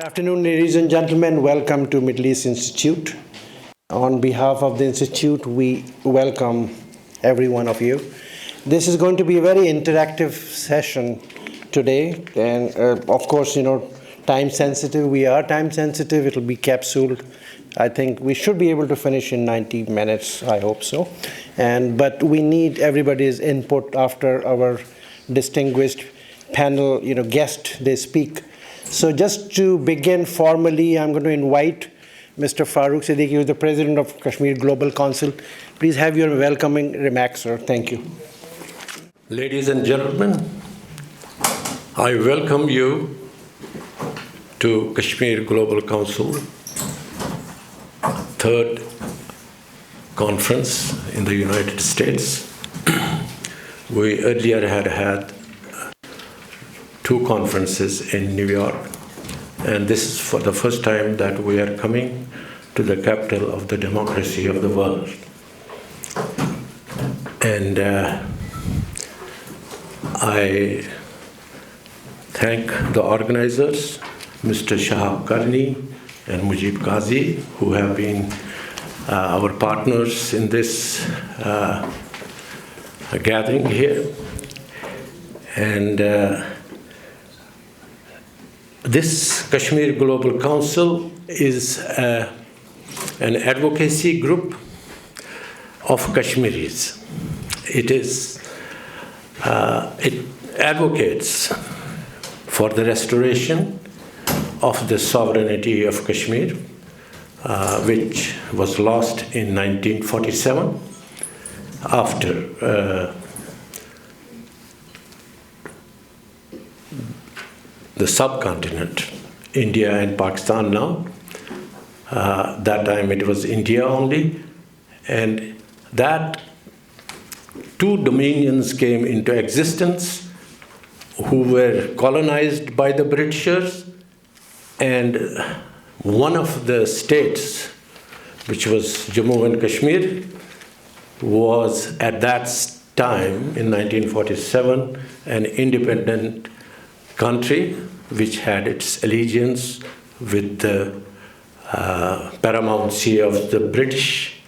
Afternoon, ladies and gentlemen. Welcome to Middle East Institute. On behalf of the Institute, we welcome every one of you. This is going to be a very interactive session today. And of course, time sensitive. We are time sensitive. It'll be capsuled. I think we should be able to finish in 90 minutes. I hope so. But we need everybody's input after our distinguished panel, guest, they speak. So just to begin formally, I'm going to invite Mr. Farooq Siddiqui, who is the president of Kashmir Global Council. Please have your welcoming remarks, sir. Thank you. Ladies and gentlemen, I welcome you to Kashmir Global Council, third conference in the United States. We earlier had two conferences in New York, and this is for the first time that we are coming to the capital of the democracy of the world. And I thank the organizers, Mr. Shahab Karni and Mujib Qazi, who have been our partners in this gathering here. And this Kashmir Global Council is an advocacy group of Kashmiris. It advocates for the restoration of the sovereignty of Kashmir, which was lost in 1947 after the subcontinent, India and Pakistan now. That time it was India only. And that two dominions came into existence who were colonized by the Britishers. And one of the states, which was Jammu and Kashmir, was at that time, in 1947, an independent country which had its allegiance with the paramountcy of the British,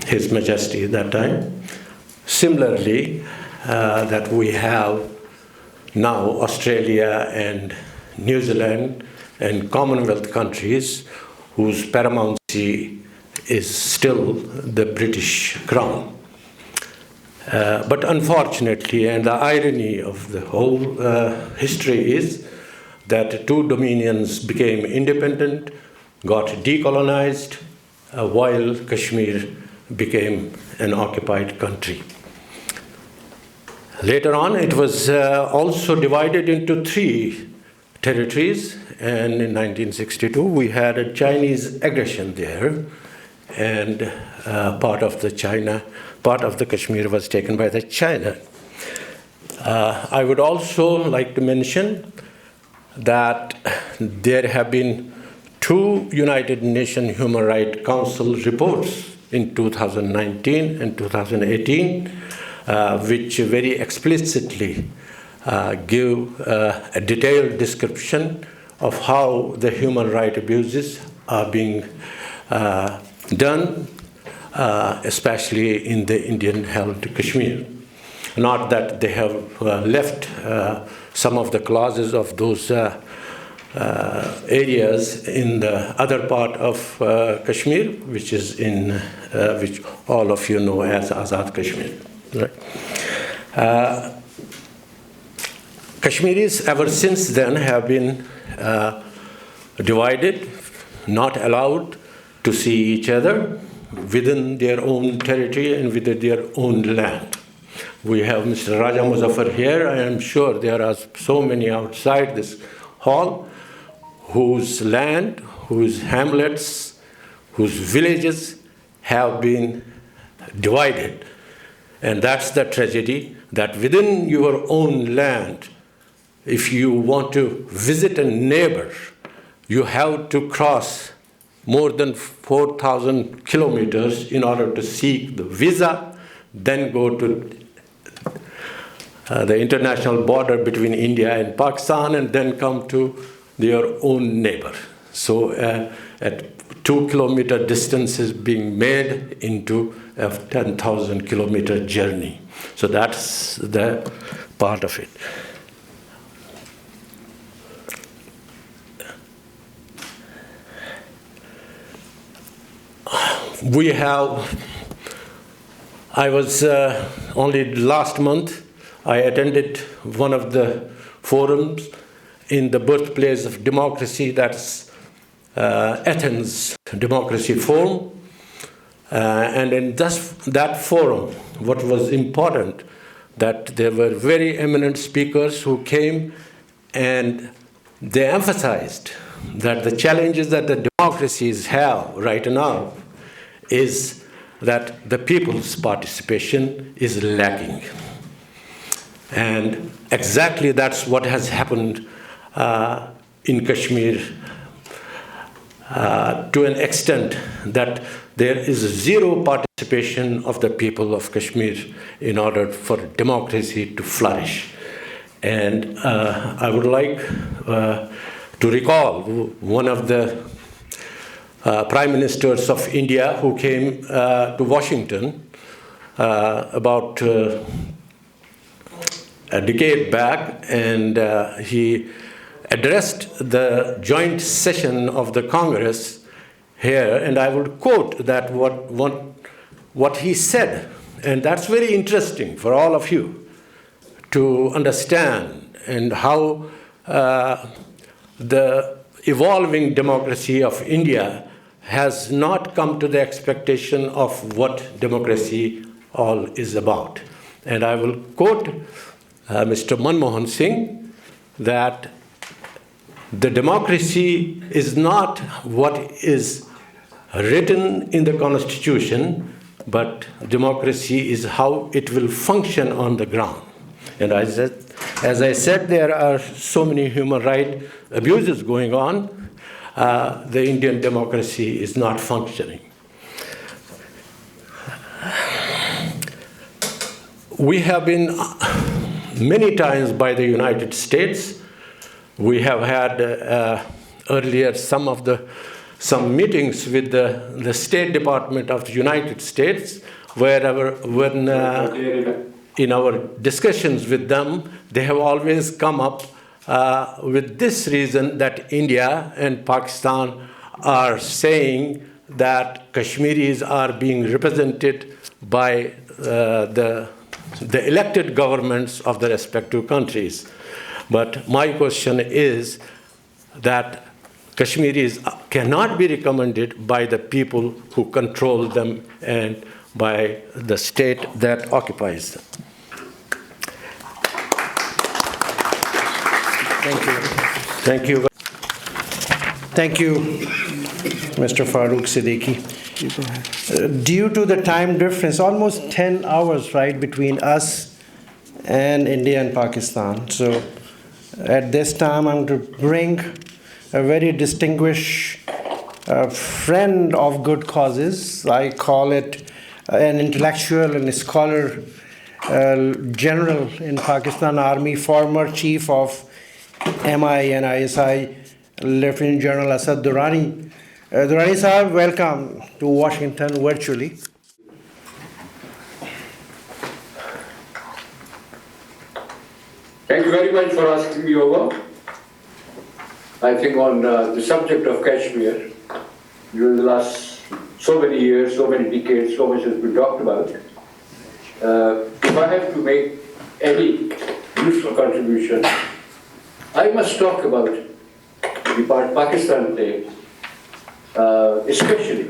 His Majesty at that time. Similarly, that we have now Australia and New Zealand and Commonwealth countries whose paramountcy is still the British Crown. But unfortunately, and the irony of the whole history is that two dominions became independent, got decolonized, while Kashmir became an occupied country. Later on, it was also divided into three territories, and in 1962, we had a Chinese aggression there, and part of the Kashmir was taken by the China. I would also like to mention that there have been two United Nations Human Rights Council reports in 2019 and 2018, which very explicitly give a detailed description of how the human rights abuses are being done, especially in the Indian-held Kashmir. Not that they have left some of the clauses of those areas in the other part of Kashmir, which is which all of you know as Azad Kashmir. Right? Kashmiris ever since then have been divided, not allowed to see each other within their own territory and within their own land. We have Mr. Raja Muzaffar here. I am sure there are so many outside this hall whose land, whose hamlets, whose villages have been divided. And that's the tragedy, that within your own land, if you want to visit a neighbor, you have to cross more than 4,000 kilometers in order to seek the visa, then go to the international border between India and Pakistan, and then come to their own neighbor. So at 2-kilometer distance is being made into a 10,000-kilometer journey. So that's the part of it. I was only last month, I attended one of the forums in the birthplace of democracy, that's Athens Democracy Forum. And in that forum, what was important, that there were very eminent speakers who came and they emphasized that the challenges that the democracies have right now is that the people's participation is lacking. And exactly that's what has happened in Kashmir to an extent that there is zero participation of the people of Kashmir in order for democracy to flourish. And I would like to recall one of the prime ministers of India who came to Washington about a decade back, and he addressed the joint session of the Congress here, and I would quote that what he said, and that's very interesting for all of you to understand, and how the evolving democracy of India has not come to the expectation of what democracy all is about. And I will quote Mr. Manmohan Singh, that the democracy is not what is written in the Constitution, but democracy is how it will function on the ground. And as I said, there are so many human rights abuses going on. The Indian democracy is not functioning. We have been many times by the United States. We have had earlier some meetings with the State Department of the United States, when in our discussions with them, they have always come up with this reason, that India and Pakistan are saying that Kashmiris are being represented by the elected governments of the respective countries. But my question is that Kashmiris cannot be recommended by the people who control them and by the state that occupies them. Thank you. Thank you. Thank you, Mr. Farooq Siddiqui. Due to the time difference, almost 10 hours, right, between us and India and Pakistan. So at this time, I'm going to bring a very distinguished friend of good causes. I call it an intellectual and a scholar, general in Pakistan Army, former chief of MI and ISI, Lieutenant General Assad Durrani. Durrani Sahab, welcome to Washington virtually. Thank you very much for asking me over. I think on the subject of Kashmir, during the last so many years, so many decades, so much has been talked about. If I have to make any useful contribution, I must talk about the part Pakistan played, especially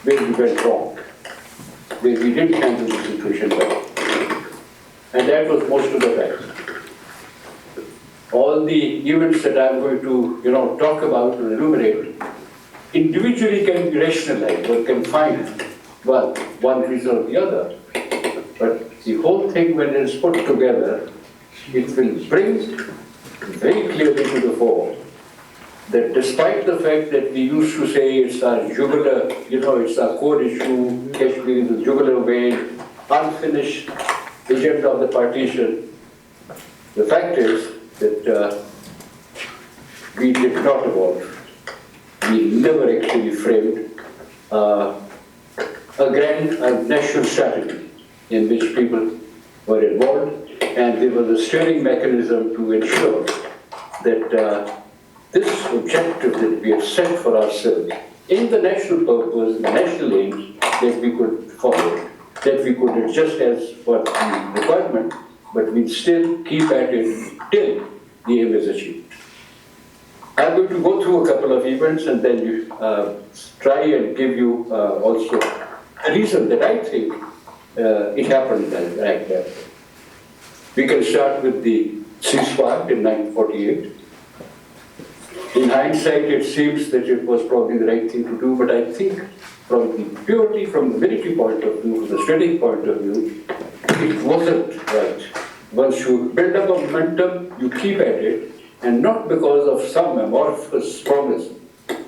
where we went wrong, where we didn't handle the situation well. And that was most of the time. All the events that I'm going to talk about and enumerate individually can be rationalized or can find, well, one reason or the other. But the whole thing, when it is put together, it will bring very clearly to the fore that despite the fact that we used to say it's our jugular, it's our core issue, Kashmir is the jugular vein, unfinished agenda of the partition, the fact is that we did not evolve. We never actually framed a grand national strategy in which people were involved, and there was a steering mechanism to ensure that this objective that we have set for ourselves in the national purpose, the national aims, that we could follow, that we could adjust as what the requirement, but we still keep at it till the aim is achieved. I'm going to go through a couple of events and then try and give you also a reason that I think it happened like that. We can start with the ceasefire in 1948. In hindsight, it seems that it was probably the right thing to do, but I think from the purity, from the military point of view, from the strategic point of view, it wasn't right. Once you build up a momentum, you keep at it, and not because of some amorphous promise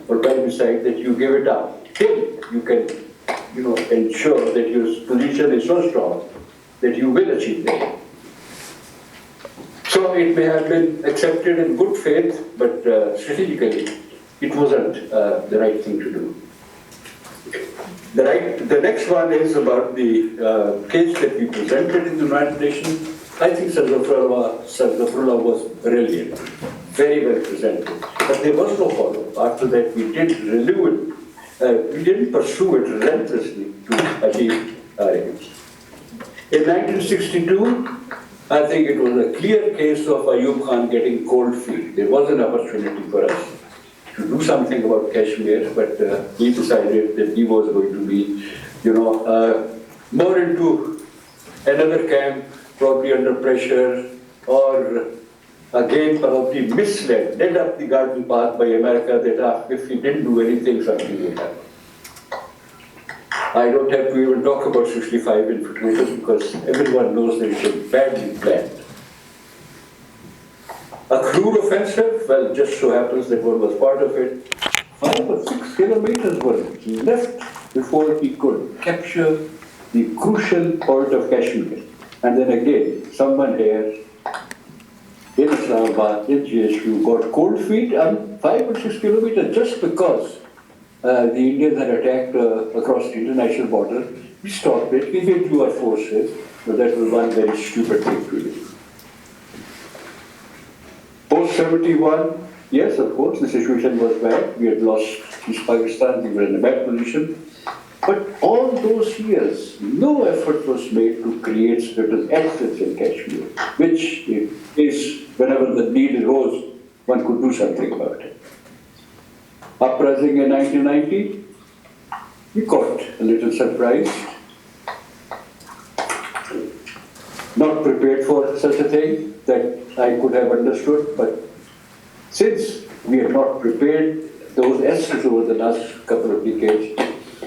or by the side that you give it up till you can, ensure that your position is so strong that you will achieve that. So it may have been accepted in good faith, but strategically, it wasn't the right thing to do. The next one is about the case that we presented in the United Nations. I think Sarzaprullah was brilliant, very well presented. But there was no follow-up. After that, we did renew it. We didn't pursue it relentlessly to achieve our aims. In 1962, I think it was a clear case of Ayub Khan getting cold feet. There was an opportunity for us to do something about Kashmir, but he decided that he was going to be, more into another camp, probably under pressure, or again probably misled, led up the garden path by America that if he didn't do anything, something would happen. I don't have to even talk about 65 infiltrators because everyone knows that it was badly planned. A crude offensive, well, just so happens that one was part of it. 5 or 6 kilometers were left before he could capture the crucial point of Kashmir. And then again, someone here in Islamabad, in GSU, got cold feet on 5 or 6 kilometers just because the Indians had attacked across the international border. We stopped it, we withdrew our forces, but that was one very stupid thing to do. Post-71, yes, of course, the situation was bad. We had lost East Pakistan, we were in a bad position. But all those years, no effort was made to create certain assets in Kashmir, which is, whenever the need arose, one could do something about it. Uprising in 1990, we got a little surprised, not prepared for such a thing that I could have understood, but since we have not prepared those assets over the last couple of decades,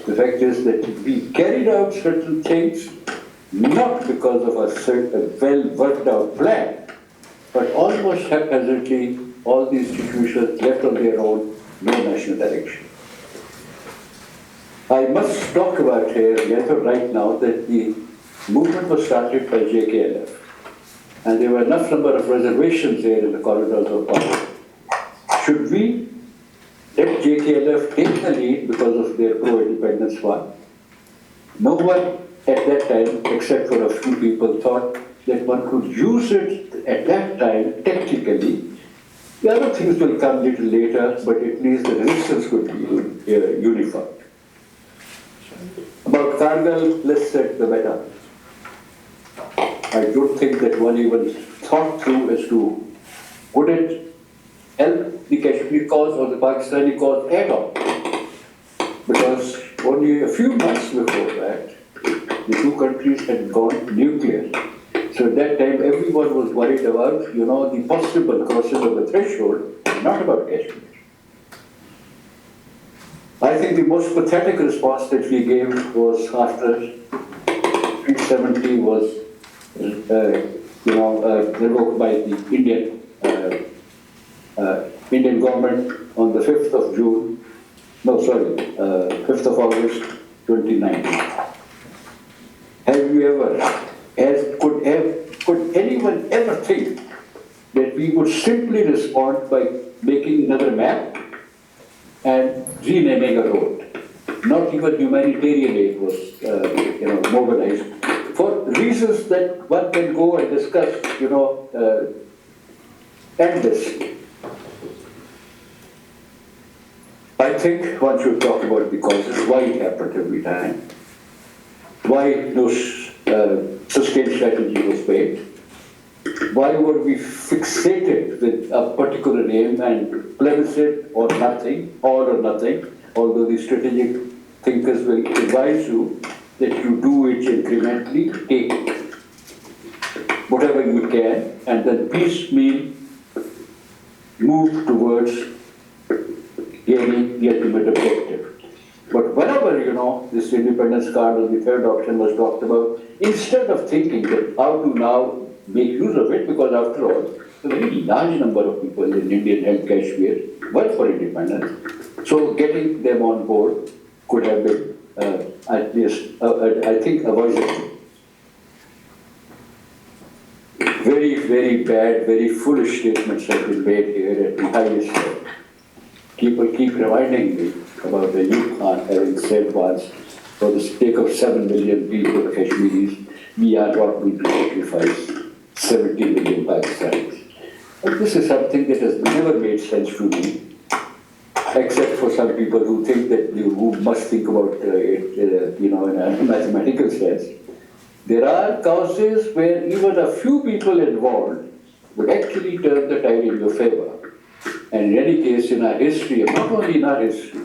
the fact is that we carried out certain things not because of a well-worked out plan, but almost haphazardly, all the institutions left on their own, no national direction. I must talk about here, right now, that the movement was started by JKLF, and there were enough number of reservations there in the corridors of power. Should we let JKLF take the lead because of their pro-independence one? No one at that time, except for a few people, thought that one could use it at that time tactically. The other things will come a little later, but at least the resistance could be unified. About Kargil, let's set the matter. I don't think that one even thought through as to would it help the Kashmir cause or the Pakistani cause at all. Because only a few months before that, the two countries had gone nuclear. So at that time, everyone was worried about, the possible crossing of the threshold, not about Kashmir. I think the most pathetic response that we gave was after 370 was, revoked by the Indian government on the 5th of June, 5th of August 2019. Have you ever, could anyone ever think that we would simply respond by making another map and renaming a road. Not even humanitarian aid was mobilized for reasons that one can go and discuss endlessly. I think one should talk about the causes, why it happened every time, why no sustained strategy was made, why were we fixated with a particular aim and plebiscite or nothing, all or nothing, although the strategic thinkers will advise you that you do it incrementally, take whatever you can, and then piecemeal move towards gaining the ultimate objective. But whenever, this independence card or the third option was talked about, instead of thinking that how to now make use of it, because after all, a very large number of people in India held Kashmir were for independence. So getting them on board could have been, at least, I think, avoidable. Very, very bad, very foolish statements have been made here at the highest level. People keep reminding me about the youth Khan having said once, for the sake of 7 million people, Kashmiris, we are not going to sacrifice 70 million Pakistanis. But this is something that has never made sense to me, except for some people who think that who must think about it, in a mathematical sense. There are causes where even a few people involved would actually turn the tide in your favor. And in any case, in our history, and not only in our history,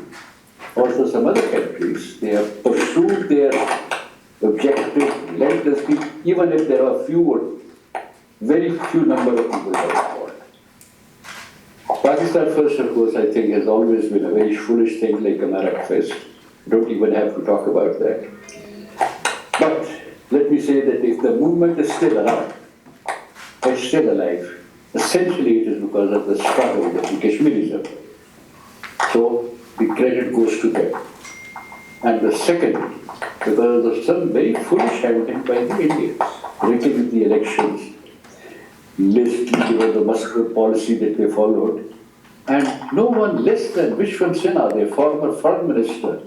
also some other countries, they have pursued their objective relentlessly, even if there are very few number of people that are involved. Pakistan first, of course, I think has always been a very foolish thing like America first. Don't even have to talk about that. But let me say that if the movement is still around, it's still alive, essentially it is because of the struggle that the Kashmiris have. So the credit goes to them. And the second, because of some very foolish handling by the Indians, related with the elections, the muscular policy that they followed, and no one less than Vishwan Sinha, their former foreign minister,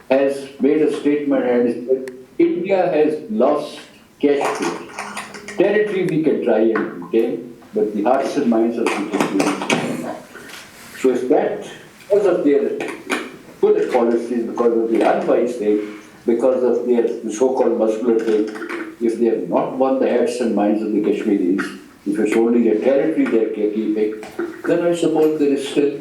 has made a statement and said, India has lost Kashmir. Territory we can try and retain, but the hearts and minds of the Kashmiris not. So if that, because of their foolish policies, because of the unwise thing, because of their so-called muscular thing, if they have not won the hearts and minds of the Kashmiris, if it's only their territory they're keeping, then I suppose there is still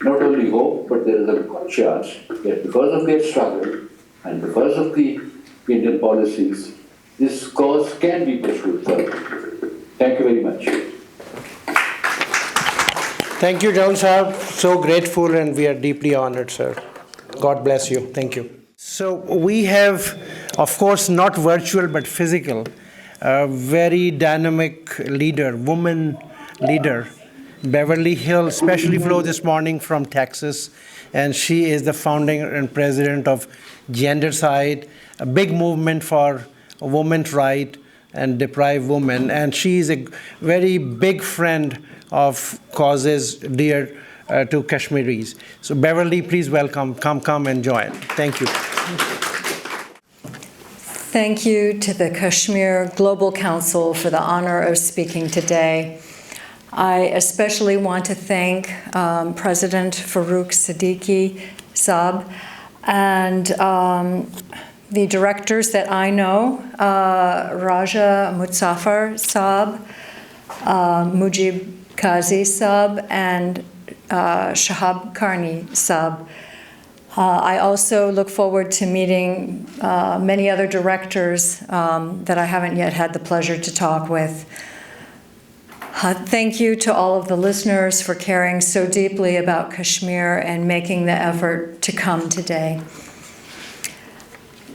not only hope, but there is a good chance that because of their struggle and because of the Indian policies, this cause can be pursued further. Thank you very much. Thank you, John Saab. So grateful, and we are deeply honored, sir. God bless you. Thank you. So we have, of course, not virtual but physical, a very dynamic leader, woman leader, Beverly Hill, especially flew this morning from Texas, and she is the founding and president of Gendercide, a big movement for women's rights and deprived women, and she is a very big friend of causes dear to Kashmiris. So Beverly, please welcome, come and join. Thank you. Thank you to the Kashmir Global Council for the honor of speaking today. I especially want to thank President Farouk Siddiqui Saab and the directors that I know, Raja Muzaffar Saab, Mujib Qazi Saab, and Shahab Karni Saab. I also look forward to meeting many other directors that I haven't yet had the pleasure to talk with. Thank you to all of the listeners for caring so deeply about Kashmir and making the effort to come today.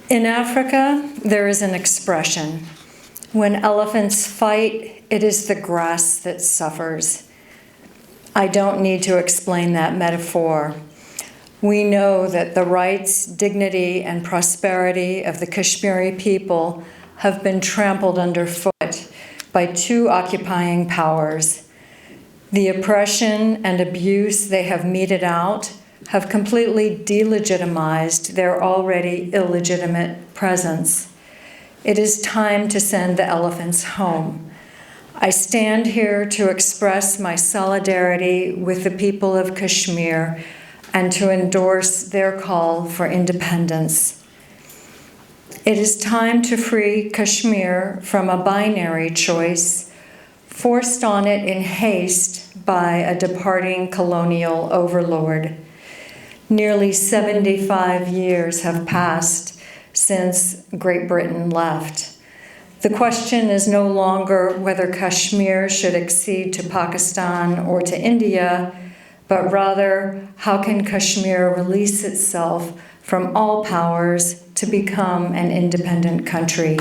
In Africa, there is an expression, when elephants fight, it is the grass that suffers. I don't need to explain that metaphor. We know that the rights, dignity, and prosperity of the Kashmiri people have been trampled underfoot by two occupying powers, The oppression and abuse they have meted out have completely delegitimized their already illegitimate presence. It is time to send the elephants home. I stand here to express my solidarity with the people of Kashmir and to endorse their call for independence. It is time to free Kashmir from a binary choice forced on it in haste by a departing colonial overlord. Nearly 75 years have passed since Great Britain left. The question is no longer whether Kashmir should accede to Pakistan or to India, but rather how can Kashmir release itself from all powers to become an independent country.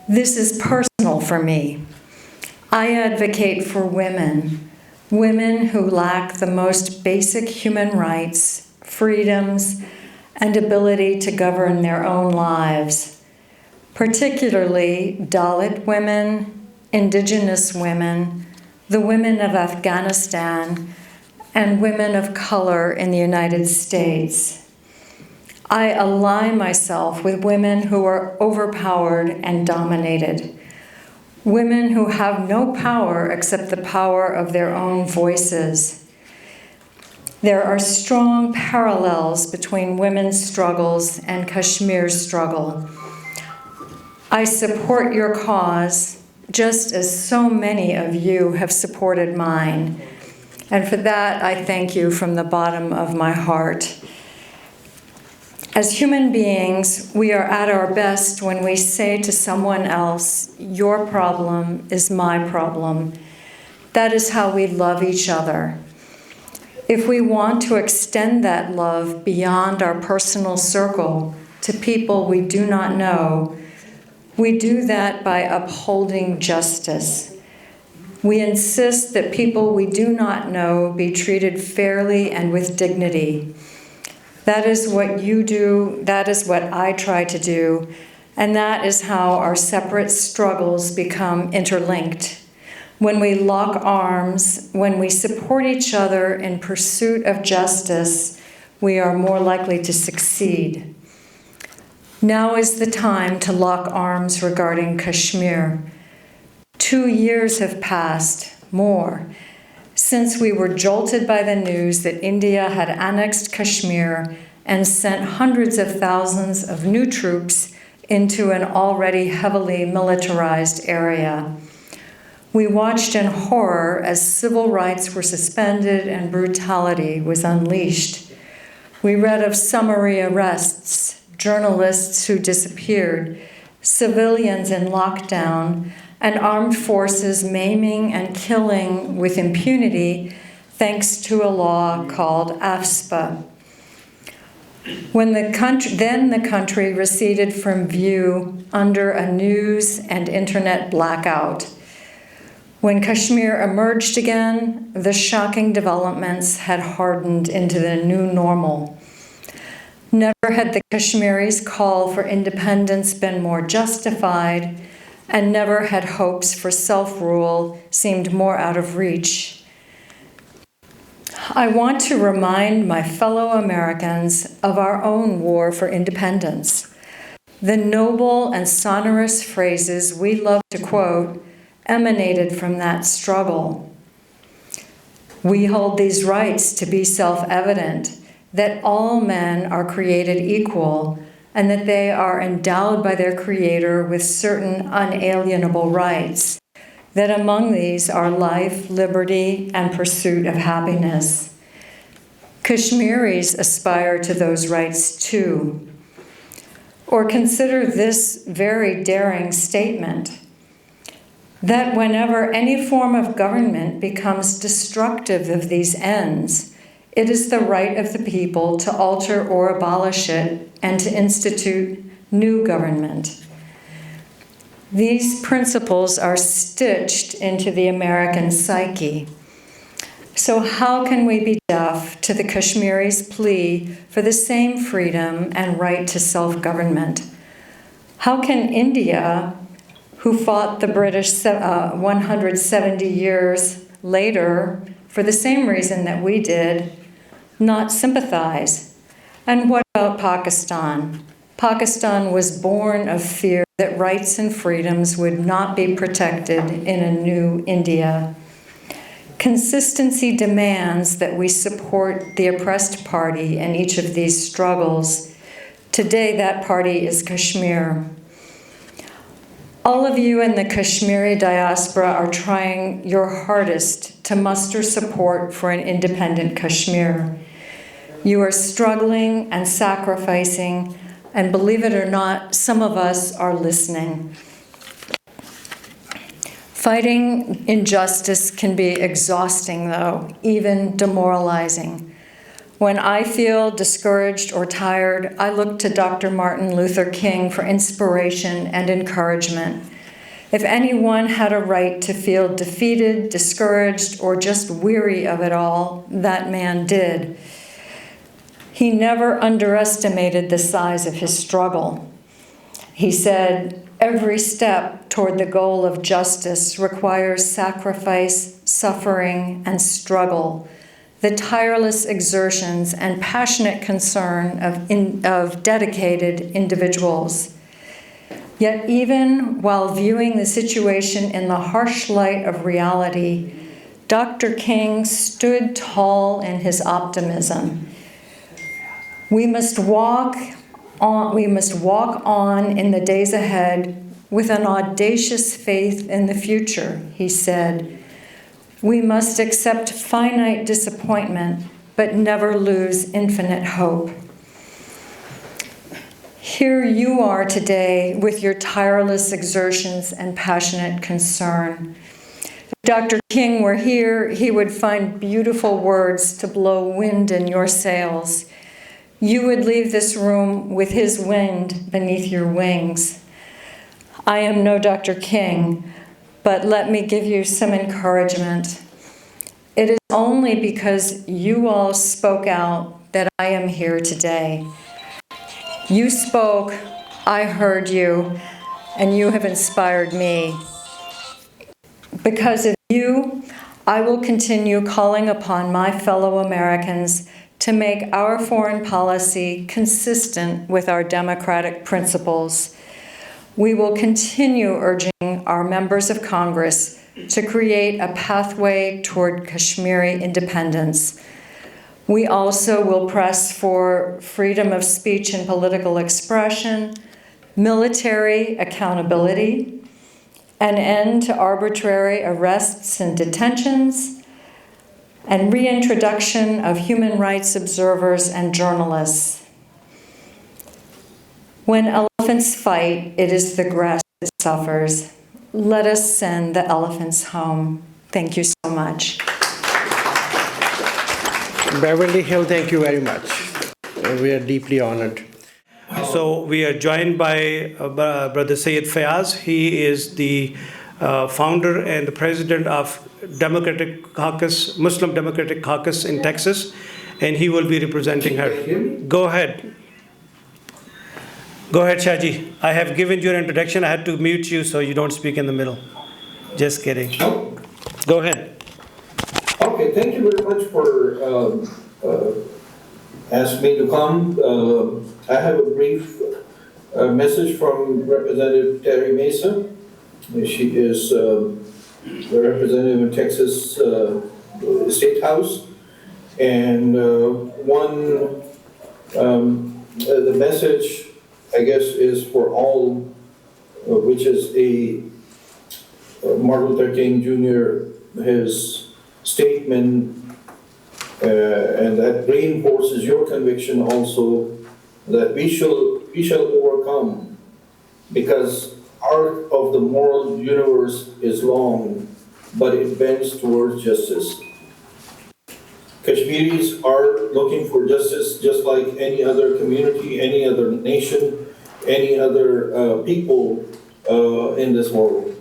This is personal for me. I advocate for women who lack the most basic human rights, freedoms, and ability to govern their own lives, particularly Dalit women, indigenous women, the women of Afghanistan, and women of color in the United States. I align myself with women who are overpowered and dominated, women who have no power except the power of their own voices. There are strong parallels between women's struggles and Kashmir's struggle. I support your cause, just as so many of you have supported mine. And for that, I thank you from the bottom of my heart. As human beings, we are at our best when we say to someone else, your problem is my problem. That is how we love each other. If we want to extend that love beyond our personal circle to people we do not know, we do that by upholding justice. We insist that people we do not know be treated fairly and with dignity. That is what you do, that is what I try to do, and that is how our separate struggles become interlinked. When we lock arms, when we support each other in pursuit of justice, we are more likely to succeed. Now is the time to lock arms regarding Kashmir. 2 years have passed, more, since we were jolted by the news that India had annexed Kashmir and sent hundreds of thousands of new troops into an already heavily militarized area. We watched in horror as civil rights were suspended and brutality was unleashed. We read of summary arrests, journalists who disappeared, civilians in lockdown, and armed forces maiming and killing with impunity thanks to a law called AFSPA. Then the country receded from view under a news and internet blackout. When Kashmir emerged again, the shocking developments had hardened into the new normal. Never had the Kashmiris' call for independence been more justified, and never had hopes for self-rule seemed more out of reach. I want to remind my fellow Americans of our own war for independence. The noble and sonorous phrases we love to quote emanated from that struggle. We hold these rights to be self-evident, that all men are created equal, and that they are endowed by their Creator with certain unalienable rights, that among these are life, liberty, and pursuit of happiness. Kashmiris aspire to those rights too. Or consider this very daring statement, that whenever any form of government becomes destructive of these ends, it is the right of the people to alter or abolish it and to institute new government. These principles are stitched into the American psyche. So how can we be deaf to the Kashmiris' plea for the same freedom and right to self-government? How can India, who fought the British 170 years later for the same reason that we did, not sympathize? And what about Pakistan? Pakistan was born of fear that rights and freedoms would not be protected in a new India. Consistency demands that we support the oppressed party in each of these struggles. Today, that party is Kashmir. All of you in the Kashmiri diaspora are trying your hardest to muster support for an independent Kashmir. You are struggling and sacrificing, and believe it or not, some of us are listening. Fighting injustice can be exhausting, though, even demoralizing. When I feel discouraged or tired, I look to Dr. Martin Luther King for inspiration and encouragement. If anyone had a right to feel defeated, discouraged, or just weary of it all, that man did. He never underestimated the size of his struggle. He said, "Every step toward the goal of justice requires sacrifice, suffering, and struggle, the tireless exertions and passionate concern of dedicated individuals." Yet even while viewing the situation in the harsh light of reality, Dr. King stood tall in his optimism. We must walk on in the days ahead with an audacious faith in the future, he said. We must accept finite disappointment, but never lose infinite hope. Here you are today with your tireless exertions and passionate concern. If Dr. King were here, he would find beautiful words to blow wind in your sails. You would leave this room with his wind beneath your wings. I am no Dr. King, but let me give you some encouragement. It is only because you all spoke out that I am here today. You spoke, I heard you, and you have inspired me. Because of you, I will continue calling upon my fellow Americans to make our foreign policy consistent with our democratic principles. We will continue urging our members of Congress to create a pathway toward Kashmiri independence. We also will press for freedom of speech and political expression, military accountability, an end to arbitrary arrests and detentions, and reintroduction of human rights observers and journalists. When elephants fight, it is the grass that suffers. Let us send the elephants home. Thank you so much. Beverly Hill, thank you very much. We are deeply honored. So we are joined by Brother Syed Fayaz. He is the founder and the president of Muslim Democratic Caucus in Texas, and he will be representing her. Go ahead. Go ahead, Shaji. I have given you an introduction. I had to mute you so you don't speak in the middle. Just kidding. Go ahead. Okay, thank you very much for asking me to come. I have a brief message from Representative Terry Mesa. She is the representative in Texas State House. And the message, I guess, is for all, which is Martin Luther King Jr., his statement, and that reinforces your conviction also that we shall overcome, because arc of the moral universe is long, but it bends towards justice. Kashmiris are looking for justice just like any other community, any other nation, any other people in this world.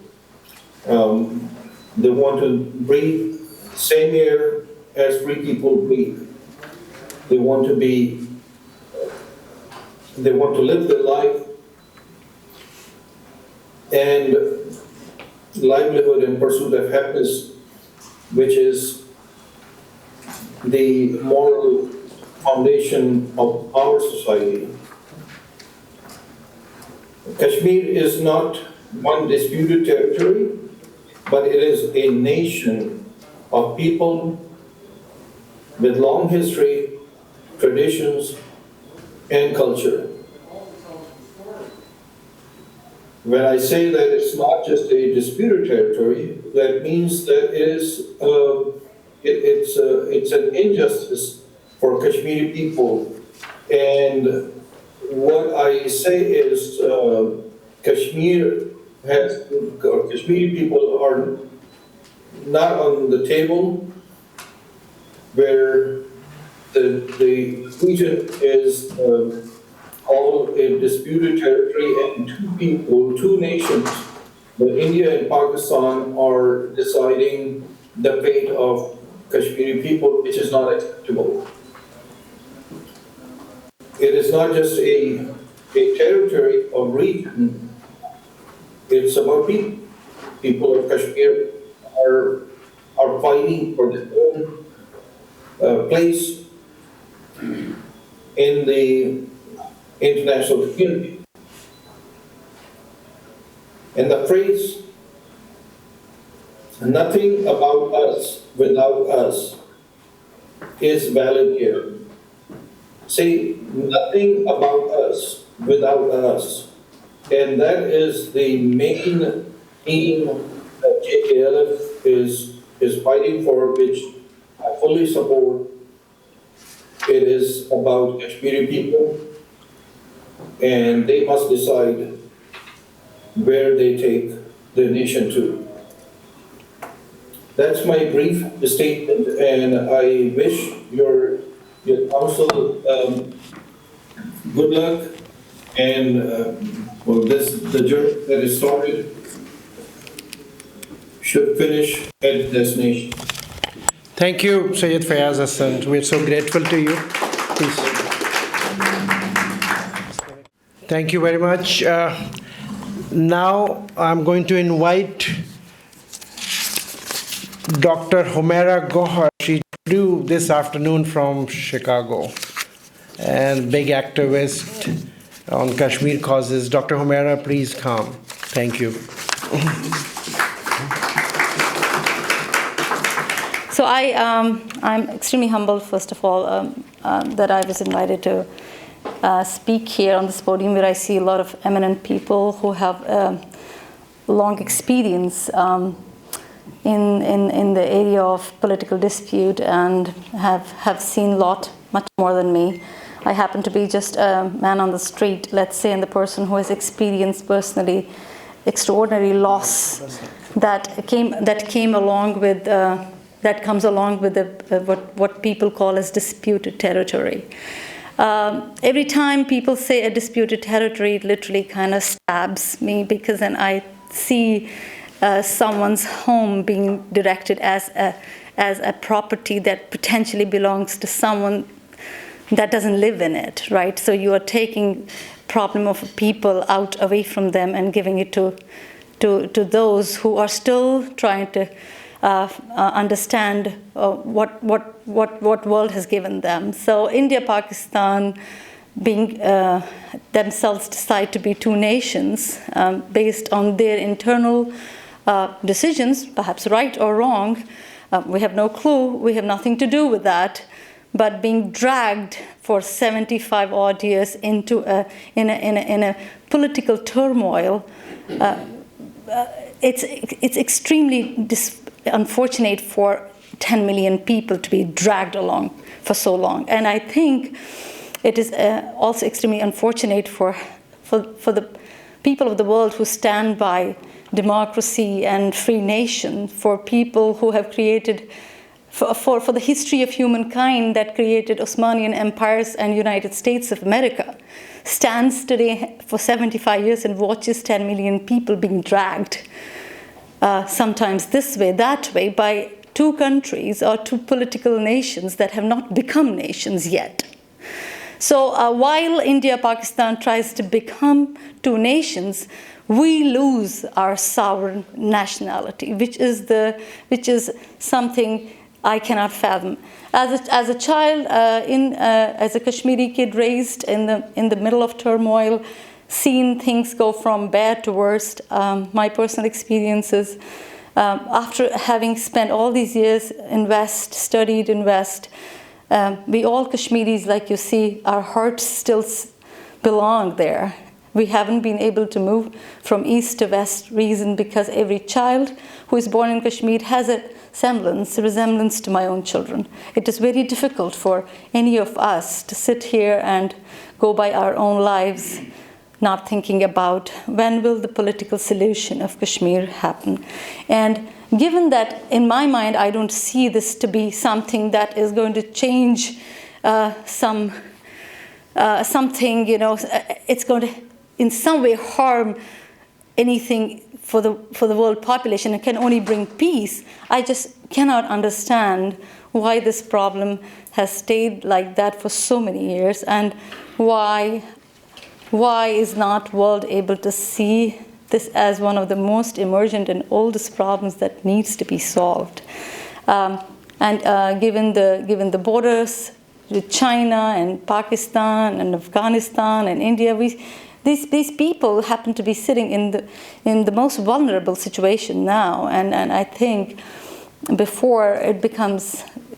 They want to breathe same air as free people breathe. They want to live their life and livelihood and pursuit of happiness, which is the moral foundation of our society. Kashmir is not one disputed territory, but it is a nation of people with long history, traditions, and culture. When I say that it's not just a disputed territory, that means that it's an injustice for Kashmiri people. And what I say is Kashmiri people are not on the table where the region is all a disputed territory, and two nations, India and Pakistan, are deciding the fate of Kashmiri people, which is not acceptable. It is not just a territory or region, it's about people. People of Kashmir are fighting for their own place in the international community. And the phrase, "nothing about us without us," is valid here. Say, nothing about us without us. And that is the main theme that JKLF is fighting for, which I fully support. It is about Kashmiri people, and they must decide where they take the nation to. That's my brief statement, and I wish your council good luck, and the journey that is started should finish at destination. Thank you, Syed Fayaz Hassan. We're so grateful to you. Please. Thank you very much. Now I'm going to invite Dr. Humaira Gohar. She flew this afternoon from Chicago, and big activist on Kashmir causes. Dr. Humaira, please come. Thank you. So I'm extremely humbled, first of all, that I was invited to speak here on this podium, where I see a lot of eminent people who have long experience in the area of political dispute and have seen a lot, much more than me. I happen to be just a man on the street, let's say, and the person who has experienced personally extraordinary loss that comes along with what people call as disputed territory. Every time people say a disputed territory, it literally kind of stabs me, because then I see someone's home being directed as a property that potentially belongs to someone that doesn't live in it, right? So you are taking problem of people out away from them and giving it to those who are still trying to understand what world has given them. So India, Pakistan, being themselves decide to be two nations based on their internal decisions, perhaps right or wrong. We have no clue. We have nothing to do with that. But being dragged for 75 odd years into in a political turmoil, it's extremely unfortunate for 10 million people to be dragged along for so long. And I think it is also extremely unfortunate for the people of the world who stand by democracy and free nation, for people who have created, for the history of humankind that created Osmanian empires and United States of America, stands today for 75 years and watches 10 million people being dragged, sometimes this way, that way, by two countries or two political nations that have not become nations yet. So while India, Pakistan tries to become two nations, we lose our sovereign nationality, which is something I cannot fathom. As a child, as a Kashmiri kid raised in the middle of turmoil, seen things go from bad to worst, my personal experiences, after having spent all these years studied in West, we all Kashmiris, like you see, our hearts still belong there. We haven't been able to move from east to west reason because every child who is born in Kashmir has a resemblance to my own children. It is very difficult for any of us to sit here and go by our own lives, not thinking about when will the political solution of Kashmir happen. And given that, in my mind, I don't see this to be something that is going to change something, it's going to in some way harm anything for the world population. It can only bring peace. I just cannot understand why this problem has stayed like that for so many years, and why is not world able to see this as one of the most emergent and oldest problems that needs to be solved. Given the borders with China and Pakistan and Afghanistan and India, these people happen to be sitting in the most vulnerable situation now, and I think before it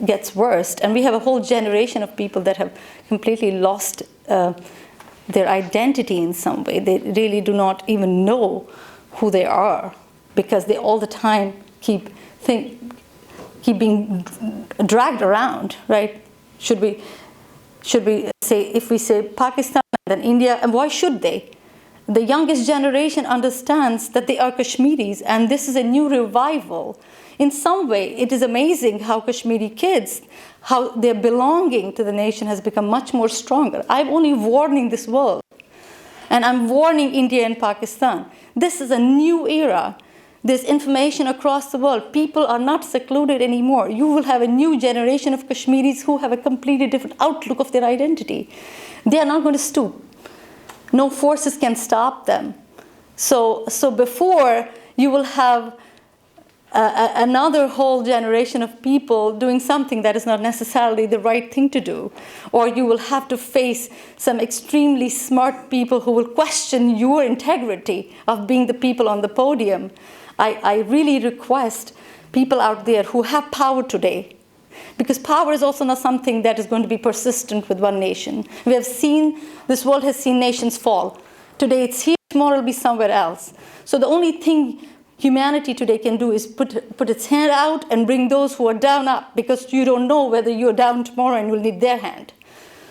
gets worse, and we have a whole generation of people that have completely lost their identity in some way. They really do not even know who they are because they all the time keep being dragged around, right? Should we say, if we say Pakistan and then India, and why should they? The youngest generation understands that they are Kashmiris, and this is a new revival. In some way, it is amazing how Kashmiri kids, how their belonging to the nation has become much more stronger. I'm only warning this world, and I'm warning India and Pakistan. This is a new era. There's information across the world. People are not secluded anymore. You will have a new generation of Kashmiris who have a completely different outlook of their identity. They are not going to stoop. No forces can stop them. So before, you will have another whole generation of people doing something that is not necessarily the right thing to do. Or you will have to face some extremely smart people who will question your integrity of being the people on the podium. I really request people out there who have power today, because power is also not something that is going to be persistent with one nation. We have seen, this world has seen nations fall. Today it's here, tomorrow it'll be somewhere else. So the only thing humanity today can do is put its hand out and bring those who are down up, because you don't know whether you're down tomorrow and you'll need their hand.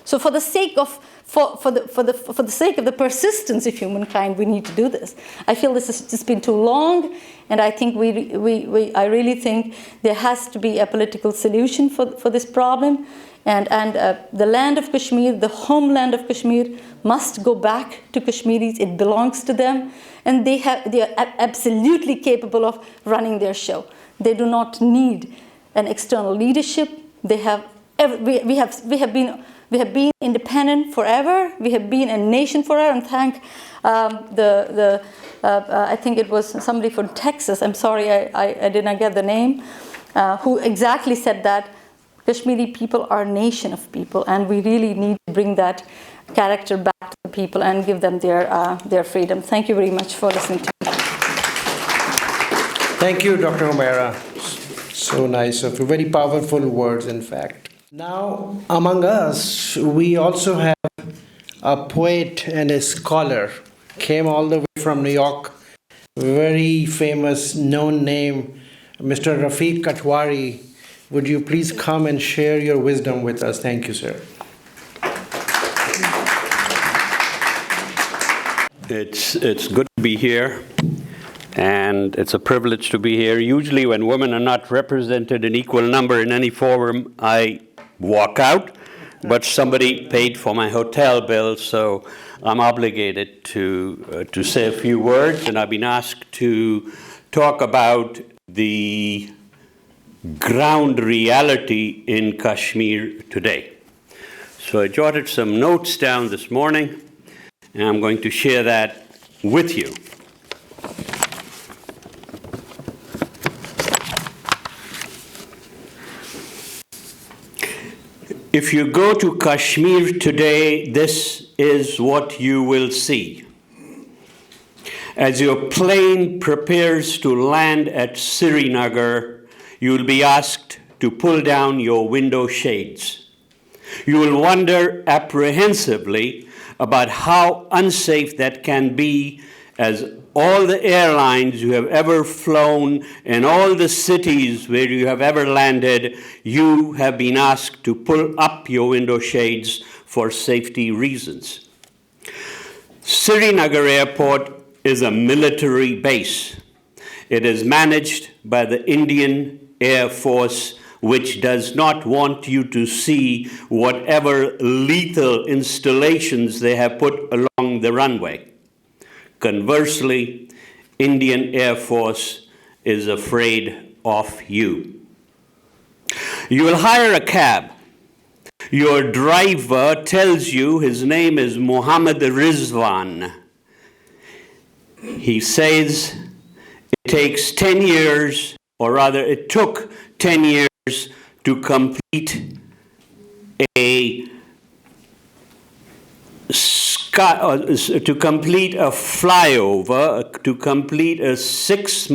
So for the sake of the persistence of humankind, we need to do this. I feel this has just been too long, and I think I really think there has to be a political solution for this problem, and the land of Kashmir, the homeland of Kashmir, must go back to Kashmiris. It belongs to them, and they are absolutely capable of running their show. They do not need an external leadership. We have been independent forever. We have been a nation forever. And thank I think it was somebody from Texas. I'm sorry, I did not get the name. Who exactly said that Kashmiri people are a nation of people, and we really need to bring that character back to the people and give them their freedom. Thank you very much for listening to me. Thank you, Dr. Humaira. So nice of you. Very powerful words, in fact. Now, among us, we also have a poet and a scholar. Came all the way from New York. Very famous, known name, Mr. Rafiq Katwari. Would you please come and share your wisdom with us? Thank you, sir. It's good to be here, and it's a privilege to be here. Usually when women are not represented in equal number in any forum, I walk out, but somebody paid for my hotel bill, so I'm obligated to say a few words, and I've been asked to talk about the ground reality in Kashmir today. So I jotted some notes down this morning, and I'm going to share that with you. If you go to Kashmir today, this is what you will see. As your plane prepares to land at Srinagar, you will be asked to pull down your window shades. You will wonder apprehensively about how unsafe that can be, as all the airlines you have ever flown and all the cities where you have ever landed, you have been asked to pull up your window shades for safety reasons. Srinagar Airport is a military base. It is managed by the Indian Air Force, which does not want you to see whatever lethal installations they have put along the runway. Conversely, Indian Air Force is afraid of you. You will hire a cab. Your driver tells you his name is Mohammed Rizwan. He says it takes 10 years, or rather it took 10 years to complete a flyover, to complete a 6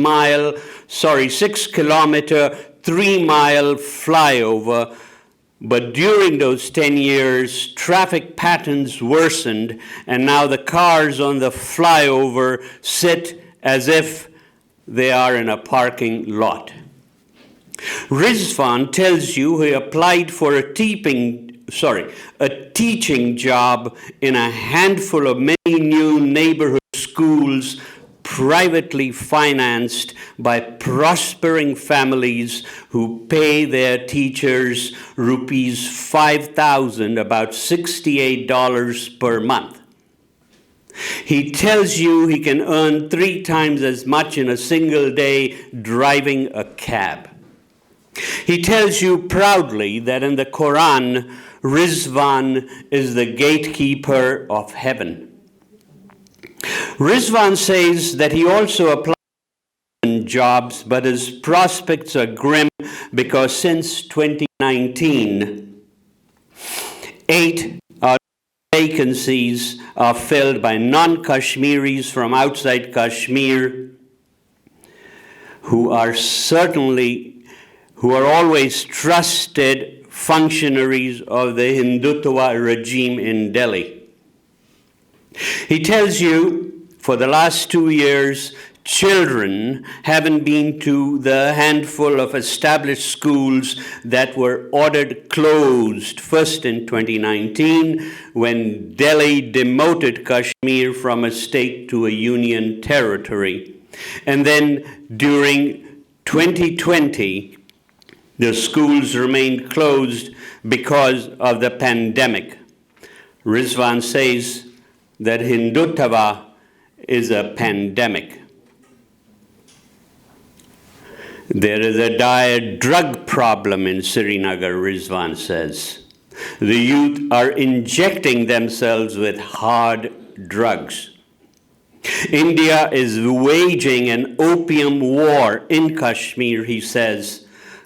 kilometer, 3-mile flyover. But during those 10 years, traffic patterns worsened, and now the cars on the flyover sit as if they are in a parking lot. Rizwan tells you he applied for a teaching job in a handful of many new neighborhood schools privately financed by prospering families who pay their teachers rupees 5,000, about $68 per month. He tells you he can earn 3 times as much in a single day driving a cab. He tells you proudly that in the Quran, Rizwan is the gatekeeper of heaven. Rizwan says that he also applied for jobs, but his prospects are grim because since 2019, 8 out of vacancies are filled by non-Kashmiris from outside Kashmir who are always trusted functionaries of the Hindutva regime in Delhi. He tells you for the last 2 years, children haven't been to the handful of established schools that were ordered closed, first in 2019, when Delhi demoted Kashmir from a state to a union territory. And then during 2020, the schools remained closed because of the pandemic. Rizwan says that Hindutva is a pandemic. There is a dire drug problem in Srinagar, Rizwan says. The youth are injecting themselves with hard drugs. India is waging an opium war in Kashmir, he says,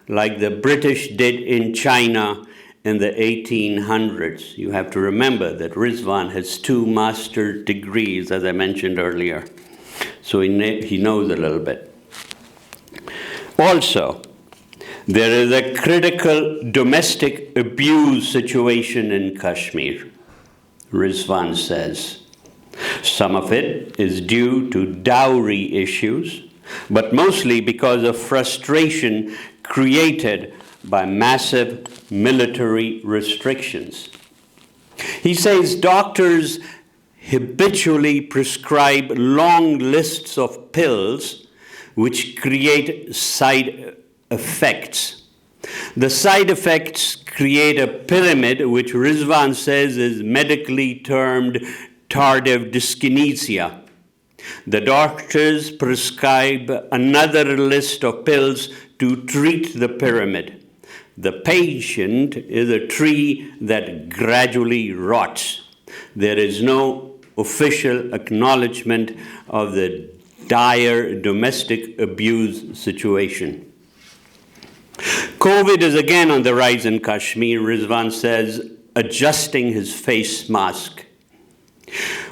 like the British did in China in the 1800s. You have to remember that Rizwan has 2 master's degrees, as I mentioned earlier. So he knows a little bit. Also, there is a critical domestic abuse situation in Kashmir, Rizwan says. Some of it is due to dowry issues, but mostly because of frustration created by massive military restrictions. He says doctors habitually prescribe long lists of pills which create side effects. The side effects create a pyramid which Rizwan says is medically termed tardive dyskinesia. The doctors prescribe another list of pills to treat the pyramid. The patient is a tree that gradually rots. There is no official acknowledgement of the dire domestic abuse situation. COVID is again on the rise in Kashmir, Rizwan says, adjusting his face mask.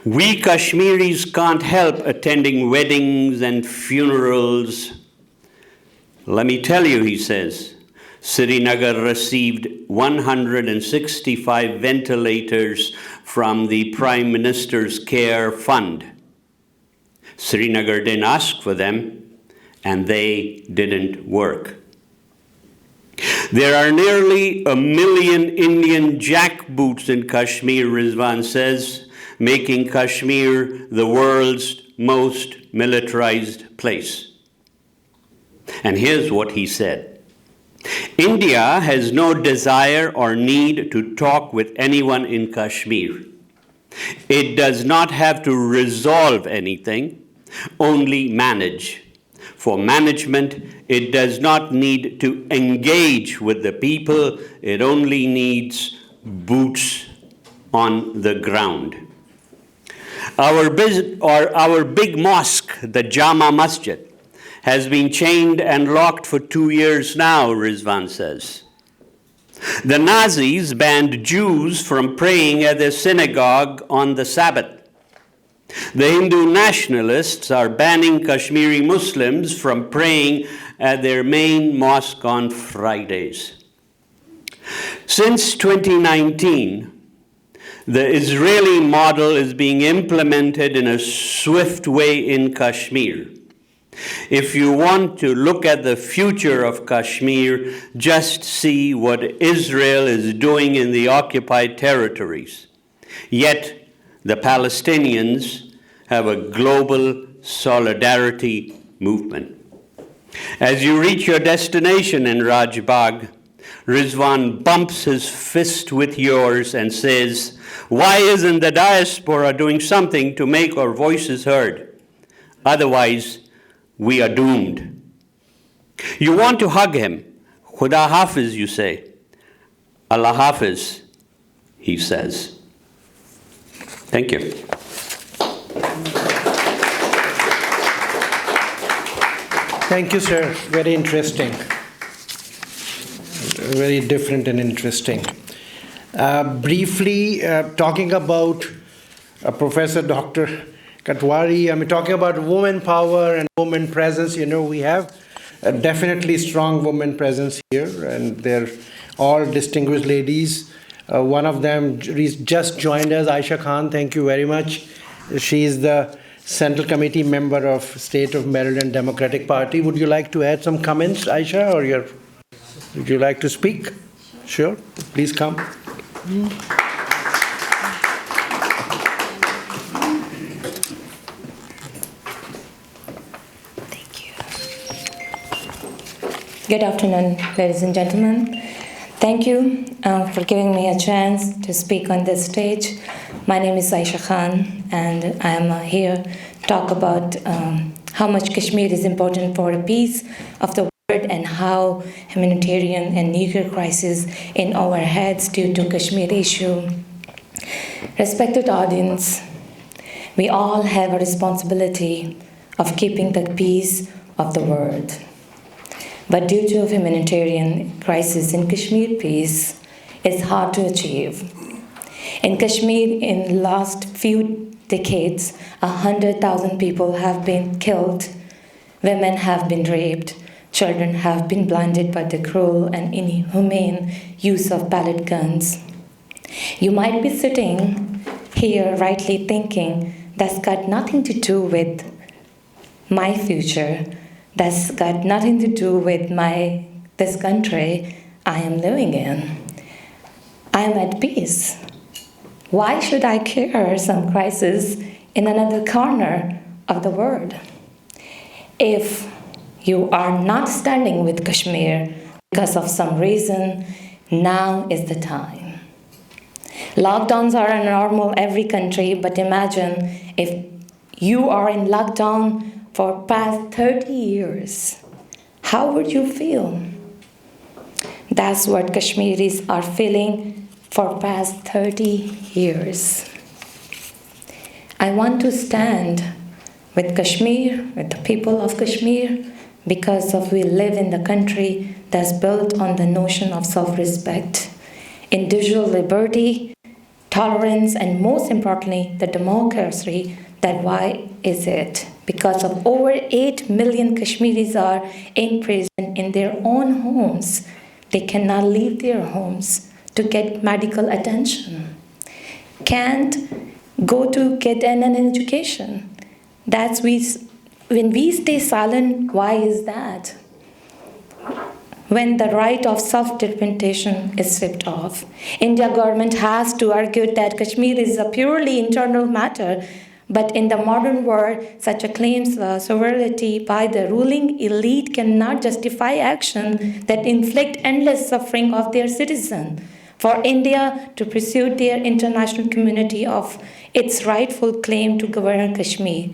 We Kashmiris can't help attending weddings and funerals. Let me tell you, he says, Srinagar received 165 ventilators from the Prime Minister's Care Fund. Srinagar didn't ask for them, and they didn't work. There are nearly 1 million Indian jackboots in Kashmir, Rizwan says, making Kashmir the world's most militarized place. And here's what he said. India has no desire or need to talk with anyone in Kashmir. It does not have to resolve anything, only manage. For management, it does not need to engage with the people, it only needs boots on the ground. Our big mosque, the Jama Masjid, has been chained and locked for 2 years now, Rizwan says. The Nazis banned Jews from praying at their synagogue on the Sabbath. The Hindu nationalists are banning Kashmiri Muslims from praying at their main mosque on Fridays. Since 2019, the Israeli model is being implemented in a swift way in Kashmir. If you want to look at the future of Kashmir, just see what Israel is doing in the occupied territories. Yet, the Palestinians have a global solidarity movement. As you reach your destination in Rajbagh, Rizwan bumps his fist with yours and says, "Why isn't the diaspora doing something to make our voices heard? Otherwise, we are doomed." You want to hug him. Khuda Hafiz, you say. Allah Hafiz, he says. Thank you. Thank you, sir. Very interesting. Very different and interesting. Briefly, talking about Professor Dr. Katwari, talking about woman power and woman presence. We have a definitely strong woman presence here, and they're all distinguished ladies. One of them just joined us, Aisha Khan. Thank you very much. She is the Central Committee member of State of Maryland Democratic Party. Would you like to add some comments, Aisha, or would you like to speak? Sure, please come. Thank you. Good afternoon, ladies and gentlemen. Thank you for giving me a chance to speak on this stage. My name is Aisha Khan, and I am here to talk about how much Kashmir is important for the peace of the world and how humanitarian and nuclear crisis in our heads due to Kashmir issue. Respected audience, we all have a responsibility of keeping the peace of the world. But due to humanitarian crisis in Kashmir, peace is hard to achieve. In Kashmir, in the last few decades, 100,000 people have been killed, women have been raped, children have been blinded by the cruel and inhumane use of pellet guns. You might be sitting here rightly thinking that's got nothing to do with my future. That's got nothing to do with this country I am living in. I am at peace. Why should I care some crisis in another corner of the world? If you are not standing with Kashmir because of some reason, now is the time. Lockdowns are normal every country, but imagine if you are in lockdown for past 30 years, how would you feel? That's what Kashmiris are feeling for past 30 years. I want to stand with Kashmir, with the people of Kashmir, because of we live in the country that's built on the notion of self-respect, individual liberty, tolerance, and most importantly, the democracy. That why is it? Because of over 8 million Kashmiris are in prison in their own homes. They cannot leave their homes to get medical attention, can't go to get an education. When we stay silent, why is that? When the right of self-determination is stripped off. India government has to argue that Kashmir is a purely internal matter, but in the modern world, such a claims sovereignty by the ruling elite cannot justify action that inflict endless suffering of their citizens. For India to pursue their international community of its rightful claim to govern Kashmir,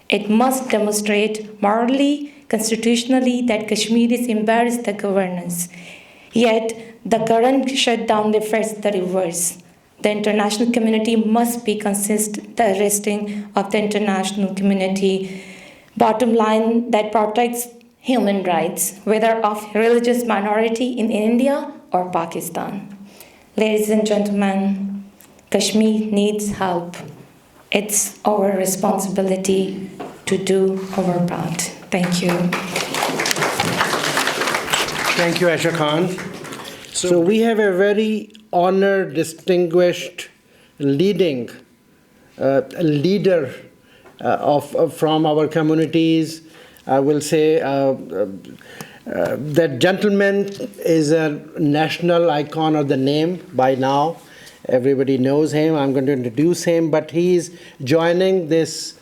it must demonstrate morally, constitutionally that Kashmiris embrace the governance. Yet, the current shutdown reflects the reverse. The international community must be consistent the arresting of the international community. Bottom line, that protects human rights, whether of religious minority in India or Pakistan. Ladies and gentlemen, Kashmir needs help. It's our responsibility to do our part. Thank you. Thank you, Aisha Khan. So we have a very honored, distinguished, leading leader from our communities. I will say that gentleman is a national icon of the name by now. Everybody knows him. I'm going to introduce him, but he's joining this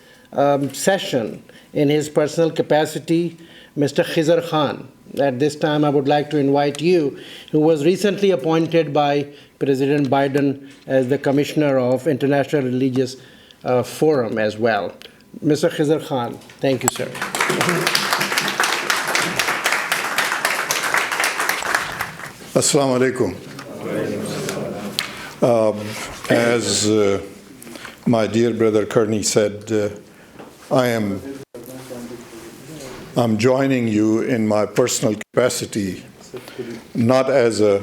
session in his personal capacity, Mr. Xpotlight Khan. At this time, I would like to invite you, who was recently appointed by President Biden as the Commissioner of International Religious Forum as well. Mr. Xpotlight Khan, thank you, sir. Assalamu alaikum. As my dear brother Kearney said, I'm joining you in my personal capacity, not as a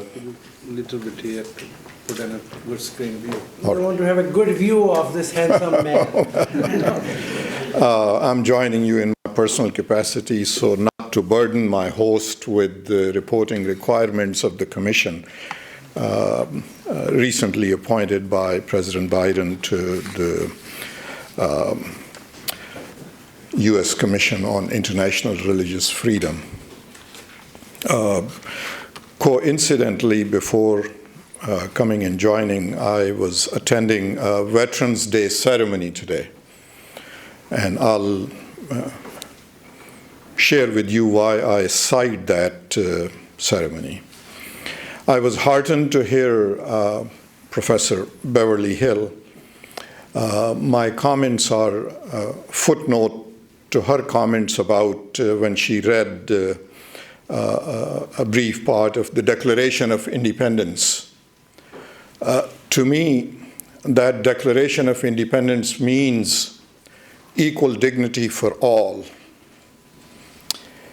little bit here to put in a good screen view. I want to have a good view of this handsome man. I'm joining you in my personal capacity, so not to burden my host with the reporting requirements of the Commission recently appointed by President Biden to the U.S. Commission on International Religious Freedom. Coincidentally, before coming and joining, I was attending a Veterans Day ceremony today. And I'll share with you why I cite that ceremony. I was heartened to hear Professor Beverly Hill. My comments are a footnote to her comments about when she read a brief part of the Declaration of Independence. To me, that Declaration of Independence means equal dignity for all.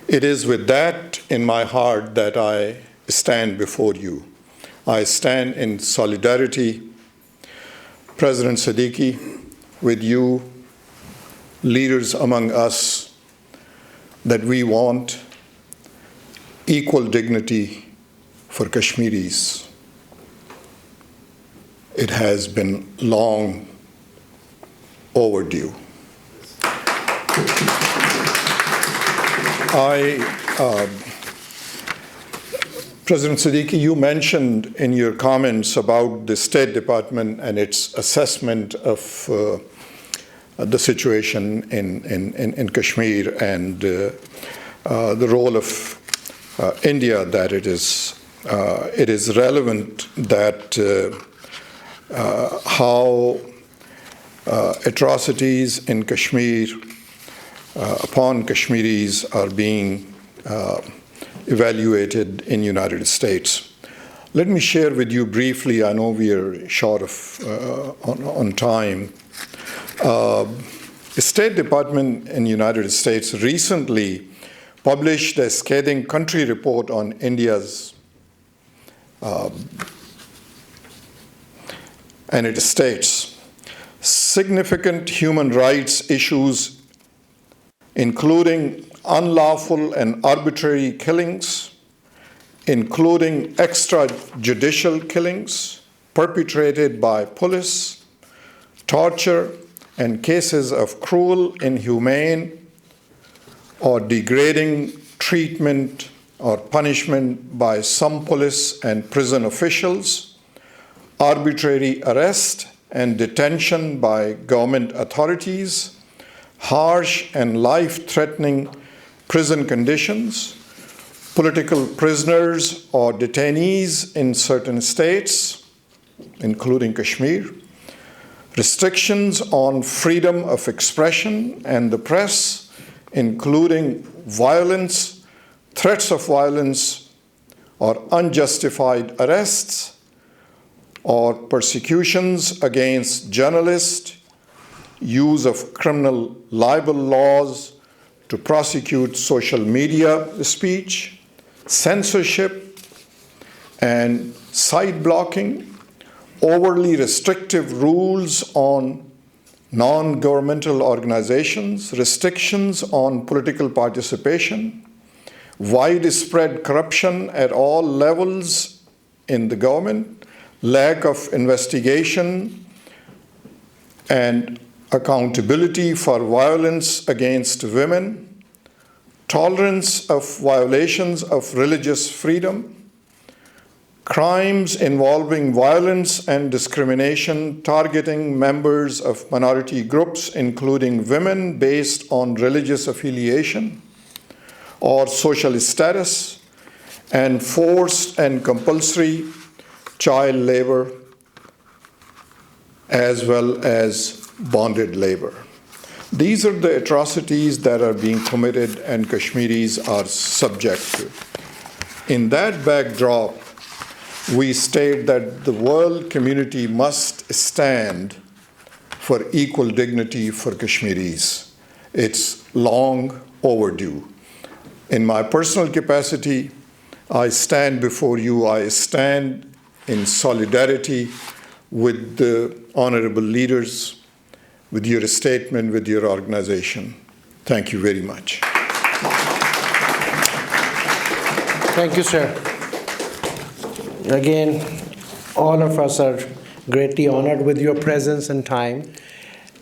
It is with that in my heart that I stand before you. I stand in solidarity, President Siddiqui, with you, leaders among us, that we want equal dignity for Kashmiris. It has been long overdue. President Siddiqui, you mentioned in your comments about the State Department and its assessment of the situation in Kashmir and the role of India, that it is relevant that how atrocities in Kashmir upon Kashmiris are being evaluated in the United States. Let me share with you briefly, I know we are short of on time. The State Department in the United States recently published a scathing country report on India's, and it states, significant human rights issues, including unlawful and arbitrary killings, including extrajudicial killings perpetrated by police, torture, and cases of cruel, inhumane, or degrading treatment or punishment by some police and prison officials, arbitrary arrest and detention by government authorities, harsh and life-threatening prison conditions, political prisoners or detainees in certain states, including Kashmir, restrictions on freedom of expression and the press, including violence, threats of violence, or unjustified arrests, or persecutions against journalists, use of criminal libel laws to prosecute social media speech, censorship and site blocking, overly restrictive rules on non-governmental organizations, restrictions on political participation, widespread corruption at all levels in the government, lack of investigation and accountability for violence against women, tolerance of violations of religious freedom, crimes involving violence and discrimination targeting members of minority groups, including women, based on religious affiliation or social status, and forced and compulsory child labor, as well as bonded labor. These are the atrocities that are being committed and Kashmiris are subject to. In that backdrop, we state that the world community must stand for equal dignity for Kashmiris. It's long overdue. In my personal capacity, I stand before you. I stand in solidarity with the honorable leaders, with your statement, with your organization. Thank you very much. Thank you, sir. Again, all of us are greatly honored with your presence and time.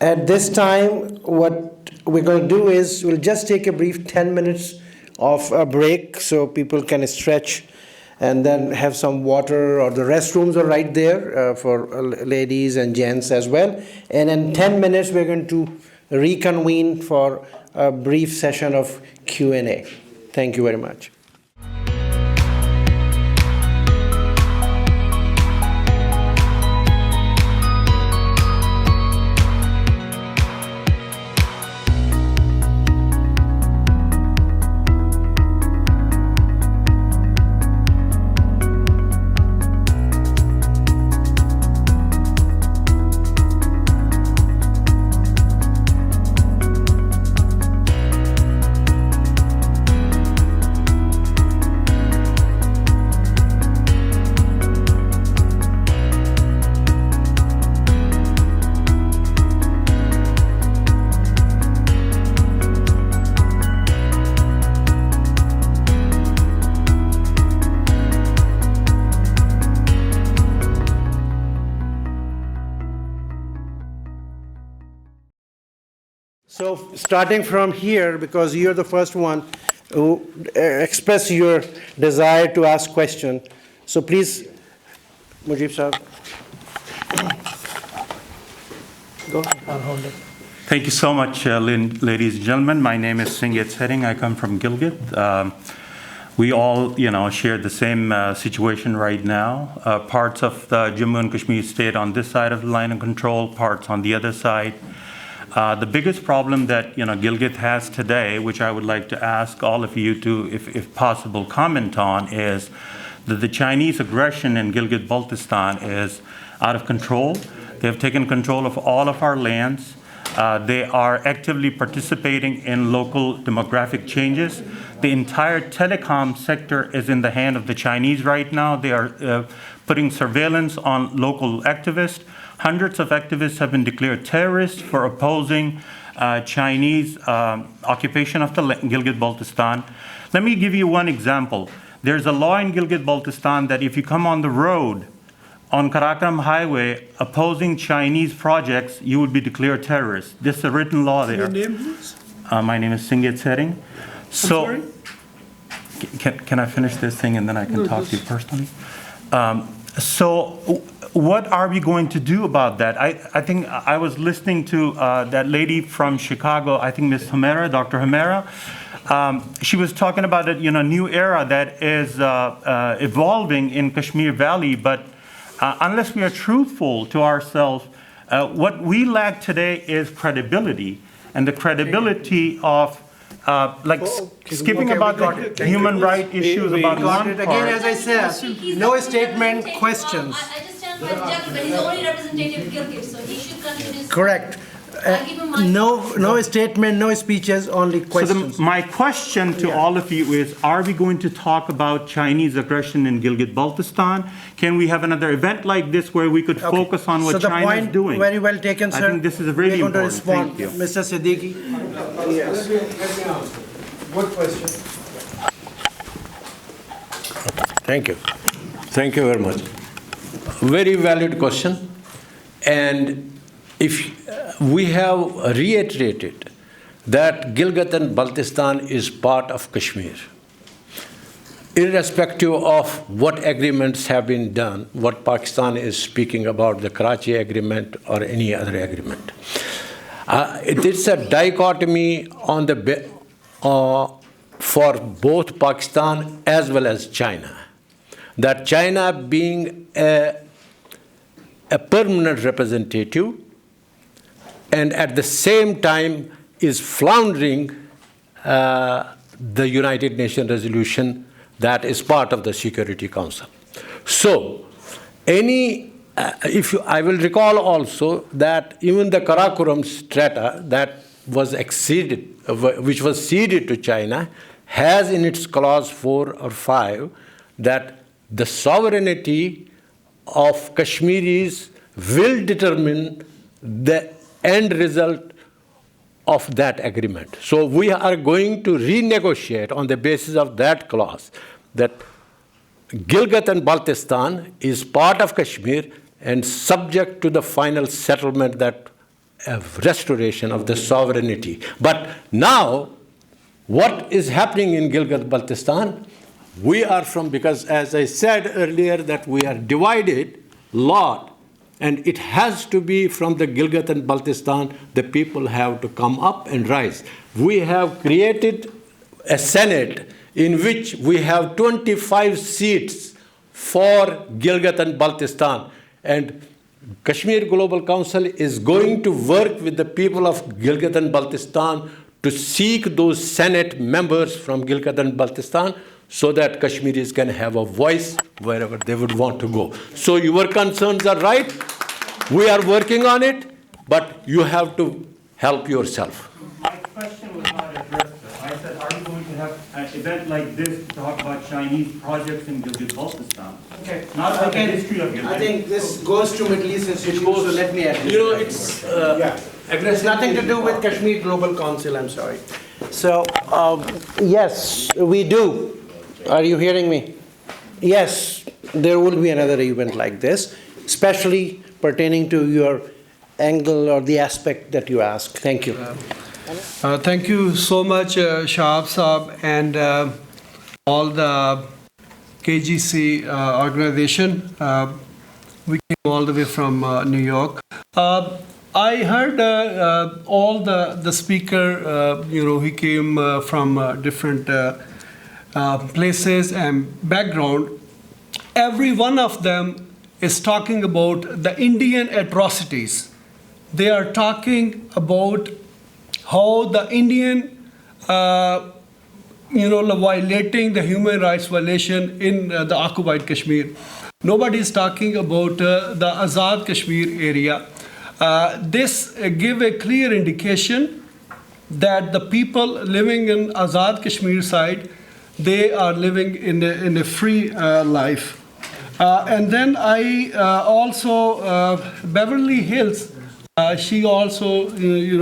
At this time, what we're going to do is we'll just take a brief 10 minutes of a break so people can stretch and then have some water, or the restrooms are right there for ladies and gents as well. And in 10 minutes, we're going to reconvene for a brief session of Q&A. Thank you very much. So starting from here, because you're the first one who expressed your desire to ask question. So please, Mujib sir. Go ahead. I'll hold it. Thank you so much, ladies and gentlemen. My name is Singit Sering. I come from Gilgit. We all, share the same situation right now. Parts of the Jammu and Kashmir state on this side of the line of control, parts on the other side. The biggest problem that Gilgit has today, which I would like to ask all of you to, if possible, comment on, is that the Chinese aggression in Gilgit Baltistan is out of control. They have taken control of all of our lands. They are actively participating in local demographic changes. the entire telecom sector is in the hand of the Chinese right now. They are putting surveillance on local activists. Hundreds of activists have been declared terrorists for opposing Chinese occupation of the Gilgit-Baltistan. Let me give you one example. There's a law in Gilgit-Baltistan that if you come on the road on Karakoram Highway opposing Chinese projects, you would be declared terrorist. This is a written law there. Your name, please? My name is Singit Sering. So, can I finish this thing and then I can talk to you personally? So, what are we going to do about that? I think I was listening to that lady from Chicago, I think Ms. Humera, Dr. Humera. She was talking about a new era that is evolving in Kashmir Valley, but unless we are truthful to ourselves, what we lack today is credibility, and the credibility of skipping about the human rights issues about one Again, part. as I said, no statement, questions. I understand that, but he's only representative of Gilgit, so he should continue. Correct. No statement, no speeches, only questions. So my question to all of you is, are we going to talk about Chinese aggression in Gilgit-Baltistan? Can we have another event like this where we could focus on what China is doing? Very well taken, sir. I think this is really important. Thank you. Mr. Siddiqui. Yes. Good question. Thank you. Thank you very much. Very valid question. And if we have reiterated that Gilgit and Baltistan is part of Kashmir, irrespective of what agreements have been done, what Pakistan is speaking about, the Karachi agreement or any other agreement. It's a dichotomy on the for both Pakistan as well as China. That China being a permanent representative and at the same time is floundering the United Nations resolution that is part of the Security Council. So, I will recall also that even the Karakoram Strata that was which was ceded to China, has in its clause 4 or 5 that the sovereignty of Kashmiris will determine the end result of that agreement. So we are going to renegotiate on the basis of that clause that Gilgit and Baltistan is part of Kashmir and subject to the final settlement, that restoration of the sovereignty. But now, what is happening in Gilgit-Baltistan? We are because as I said earlier, that we are divided a lot. And it has to be from the Gilgit and Baltistan, the people have to come up and rise. We have created a Senate in which we have 25 seats for Gilgit and Baltistan. And Kashmir Global Council is going to work with the people of Gilgit and Baltistan to seek those Senate members from Gilgit and Baltistan so that Kashmiris can have a voice wherever they would want to go. So your concerns are right. We are working on it, but you have to help yourself. My question was not addressed. I said, are you going to have an event like this to talk about Chinese projects in Gilgit-Baltistan? Okay. Not about the history of Gilgit. I think this goes to Middle East Institute, so let me add. It's nothing to do with Kashmir Global Council, I'm sorry. So, yes, we do. Are you hearing me? Yes, there will be another event like this, especially pertaining to your angle or the aspect that you ask. Thank you. Thank you so much, Shahab Saab, and all the KGC organization. We came all the way from New York. I heard all the speaker, he came from different places and background. Every one of them is talking about the Indian atrocities. They are talking about how the Indian, violating the human rights violation in the occupied Kashmir. Nobody is talking about the Azad Kashmir area. This give a clear indication that the people living in Azad Kashmir side, they are living in a free life. And then I also, Beverly Hills, she also,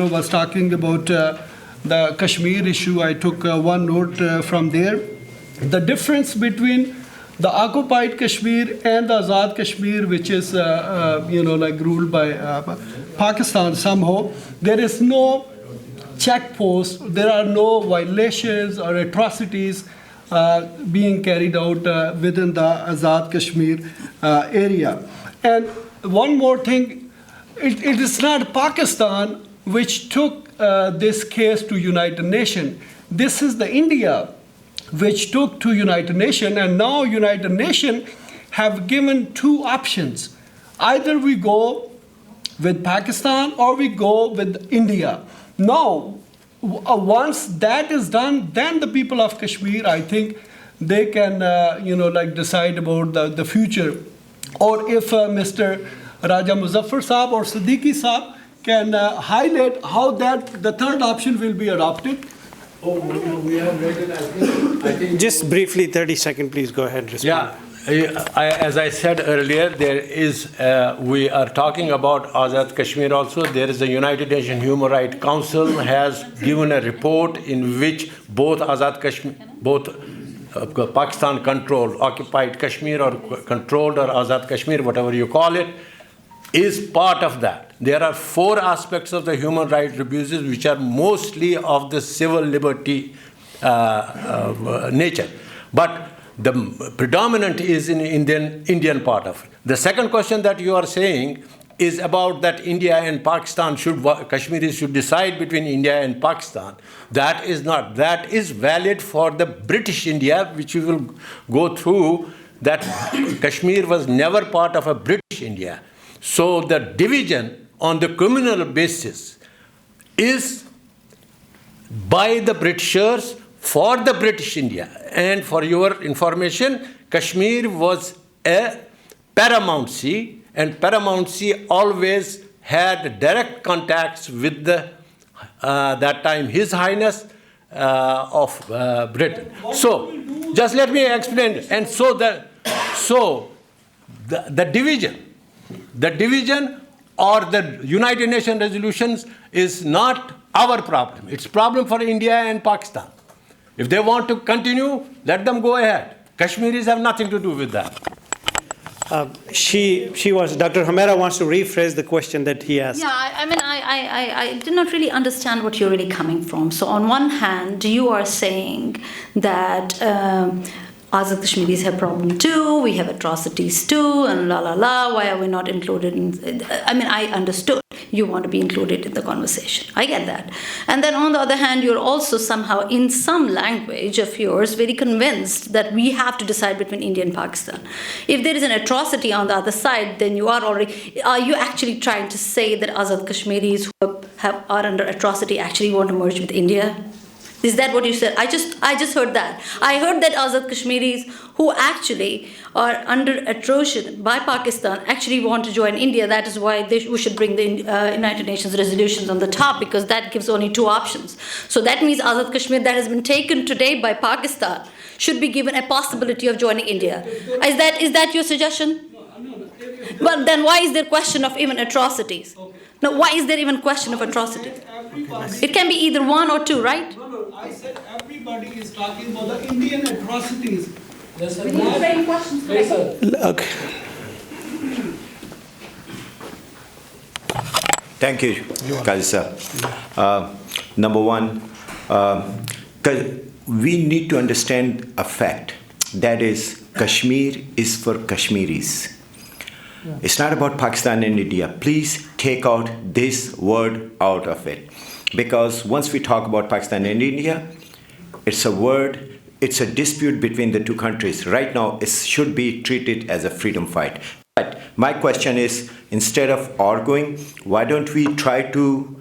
was talking about the Kashmir issue. I took one note from there. The difference between the occupied Kashmir and the Azad Kashmir, which is, like ruled by Pakistan somehow, there is no checkpost, there are no violations or atrocities being carried out within the Azad Kashmir area. And one more thing, it is not Pakistan which took this case to United Nations. This is the India which took to United Nations, and now United Nations have given two options. Either we go with Pakistan or we go with India. Now, once that is done, then the people of Kashmir, I think, they can, decide about the future. Or if Mr. Raja Muzaffar Saab or Siddiqui Saab can highlight how the third option will be adopted. Oh, we have read it, I think. Just briefly, 30 seconds, please go ahead. Respond. Yeah, as I said earlier, there is, we are talking about Azad Kashmir also. There is a United Nations Human Rights Council has given a report in which both Azad Kashmir, both Pakistan controlled, occupied Kashmir or controlled or Azad Kashmir, whatever you call it, is part of that. There are 4 aspects of the human rights abuses which are mostly of the civil liberty nature. But the predominant is in Indian part of it. The second question that you are saying is about that India and Pakistan Kashmiris should decide between India and Pakistan. That is not. That is valid for the British India, which we will go through, that Kashmir was never part of a British India. So the division on the communal basis is by the Britishers for the British India. And for your information, Kashmir was a paramountcy, and paramountcy always had direct contacts with the that time His Highness of Britain. So just let me explain. And so the division or the United Nations resolutions is not our problem. It's a problem for India and Pakistan. If they want to continue, let them go ahead. Kashmiris have nothing to do with that. Dr. Humera wants to rephrase the question that he asked. Yeah, I did not really understand what you're really coming from. So on one hand, you are saying that Azad Kashmiris have problem too, we have atrocities too, and la la la, why are we not included in, I understood you want to be included in the conversation. I get that. And then on the other hand, you're also somehow, in some language of yours, very convinced that we have to decide between India and Pakistan. If there is an atrocity on the other side, then are you actually trying to say that Azad Kashmiris who are under atrocity actually want to merge with India? Is that what you said? I just heard that. I heard that Azad Kashmiris who actually are under atrocious by Pakistan actually want to join India. That is why we should bring the United Nations resolutions on the top, because that gives only 2 options. So that means Azad Kashmir that has been taken today by Pakistan should be given a possibility of joining India. Is that your suggestion? Well, then why is there question of even atrocities? Now, why is there even question of atrocities? It can be either 1 or 2, right? No, I said everybody is talking about the Indian atrocities. Yes, sir. We need to bring questions. Yes, sir. Look. Thank you, Kazi sir. Number one, we need to understand a fact. That is, Kashmir is for Kashmiris. Yeah. It's not about Pakistan and India. Please take out this word out of it. Because once we talk about Pakistan and India, it's a dispute between the 2 countries. Right now, it should be treated as a freedom fight. But my question is, instead of arguing, why don't we try to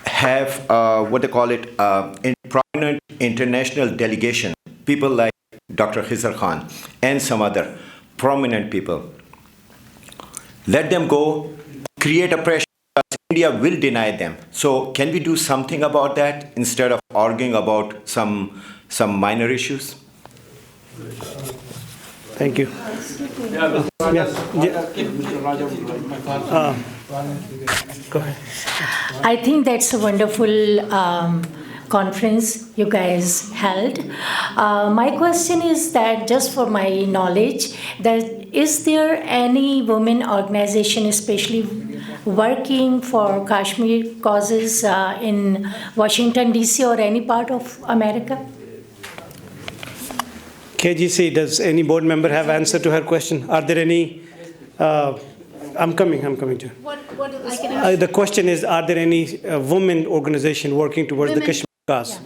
have what they call it, prominent international delegation, people like Dr. Aisha Khan and some other prominent people. Let them go, create a pressure. India will deny them. So can we do something about that instead of arguing about some minor issues? Thank you. Go ahead. I think that's a wonderful conference you guys held. My question is that, just for my knowledge, that is there any women organization especially working for Kashmir causes in Washington DC or any part of America? KGC, does any board member have answer to her question? Are there any? I'm coming to. What I can The question is, are there any women organization working towards the Kashmir cause?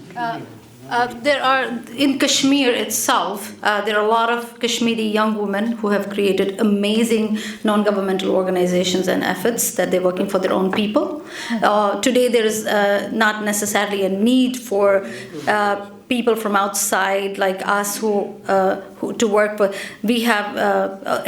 There are, in Kashmir itself, there are a lot of Kashmiri young women who have created amazing non-governmental organizations and efforts that they're working for their own people. Today, there is not necessarily a need for people from outside like us who to work, but we have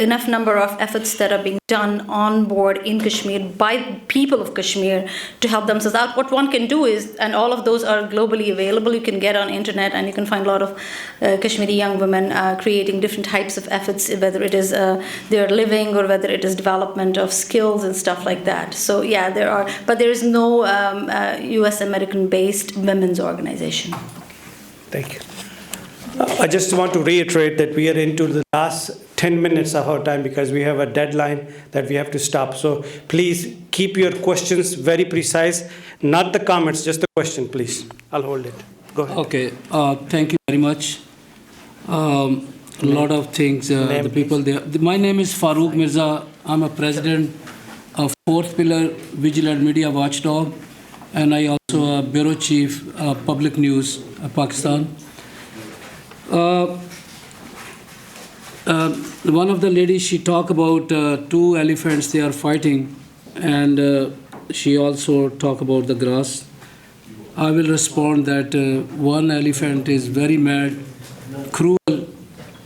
enough number of efforts that are being done on board in Kashmir by people of Kashmir to help themselves out. What one can do is, and all of those are globally available, you can get on internet and you can find a lot of Kashmiri young women creating different types of efforts, whether it is their living or whether it is development of skills and stuff like that. So yeah, there are, but there is no US American based women's organization. Thank you. I just want to reiterate that we are into the last 10 minutes of our time because we have a deadline that we have to stop. So please keep your questions very precise, not the comments, just the question, please. I'll hold it. Go ahead. Okay. Thank you very much. A lot of things. The people there. My name is Farooq Mirza. I'm a president of Fourth Pillar Vigilant Media Watchdog, and I also a bureau chief public news Pakistan. One of the ladies, she talked about two elephants they are fighting, and she also talked about the grass. I will respond that one elephant is very mad, cruel,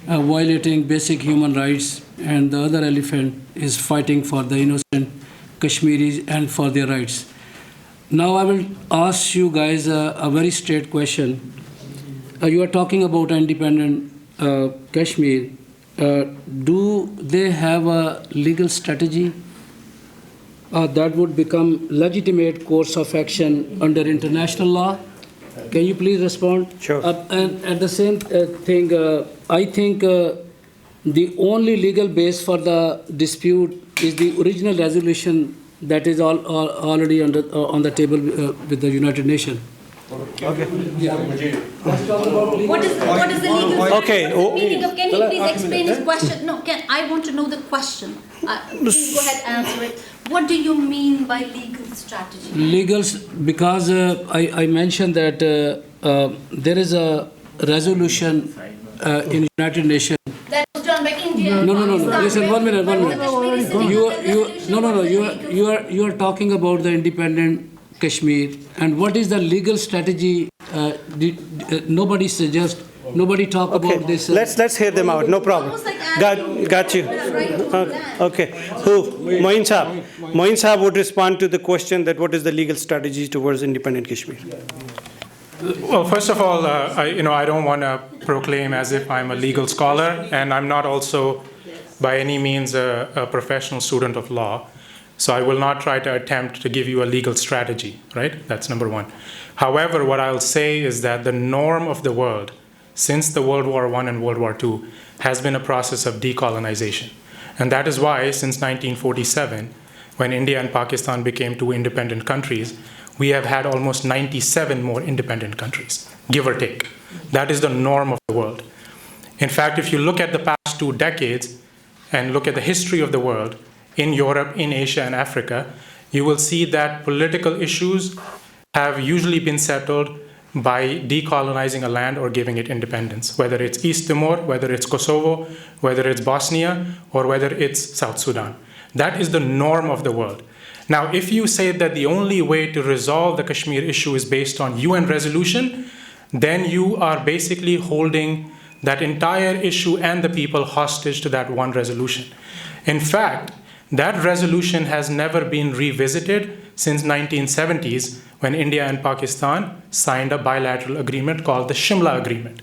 violating basic human rights, and the other elephant is fighting for the innocent Kashmiris and for their rights. Now I will ask you guys a very straight question. You are talking about independent Kashmir. Do they have a legal strategy that would become legitimate course of action under international law? Can you please respond? Sure. And at the same thing, I think the only legal base for the dispute is the original resolution that is already on the table with the United Nations. Okay. Yeah. What is the legal Okay. meaning of? Can he please explain his question? No, I want to know the question. Please go ahead and answer it. What do you mean by legal strategy? Legals, because I mentioned that there is a resolution in United Nations. That was done by India. No. Listen, one minute. You are talking about the independent Kashmir, and what is the legal strategy? Nobody suggests. Nobody talk about this. Let's hear them out. No problem. Got you. Okay. Who? Moin Saab. Moin Saab would respond to the question that what is the legal strategy towards independent Kashmir? Well, first of all, I don't want to proclaim as if I'm a legal scholar, and I'm not also by any means a professional student of law. So I will not try to attempt to give you a legal strategy, right? That's number one. However, what I'll say is that the norm of the world since the World War I and World War II has been a process of decolonization. And that is why, since 1947, when India and Pakistan became two independent countries, we have had almost 97 more independent countries, give or take. That is the norm of the world. In fact, if you look at the past 2 decades and look at the history of the world, in Europe, in Asia, and Africa, you will see that political issues have usually been settled by decolonizing a land or giving it independence, whether it's East Timor, whether it's Kosovo, whether it's Bosnia, or whether it's South Sudan. That is the norm of the world. Now, if you say that the only way to resolve the Kashmir issue is based on UN resolution, then you are basically holding that entire issue and the people hostage to that one resolution. In fact, that resolution has never been revisited since 1970s when India and Pakistan signed a bilateral agreement called the Shimla Agreement,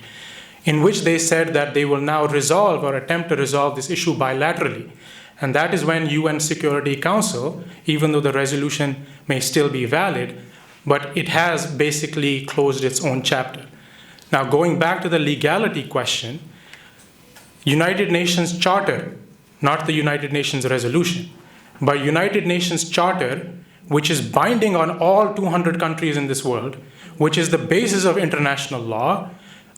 in which they said that they will now resolve or attempt to resolve this issue bilaterally. And that is when UN Security Council, even though the resolution may still be valid, but it has basically closed its own chapter. Now, going back to the legality question, United Nations Charter, not the United Nations resolution, but United Nations Charter, which is binding on all 200 countries in this world, which is the basis of international law,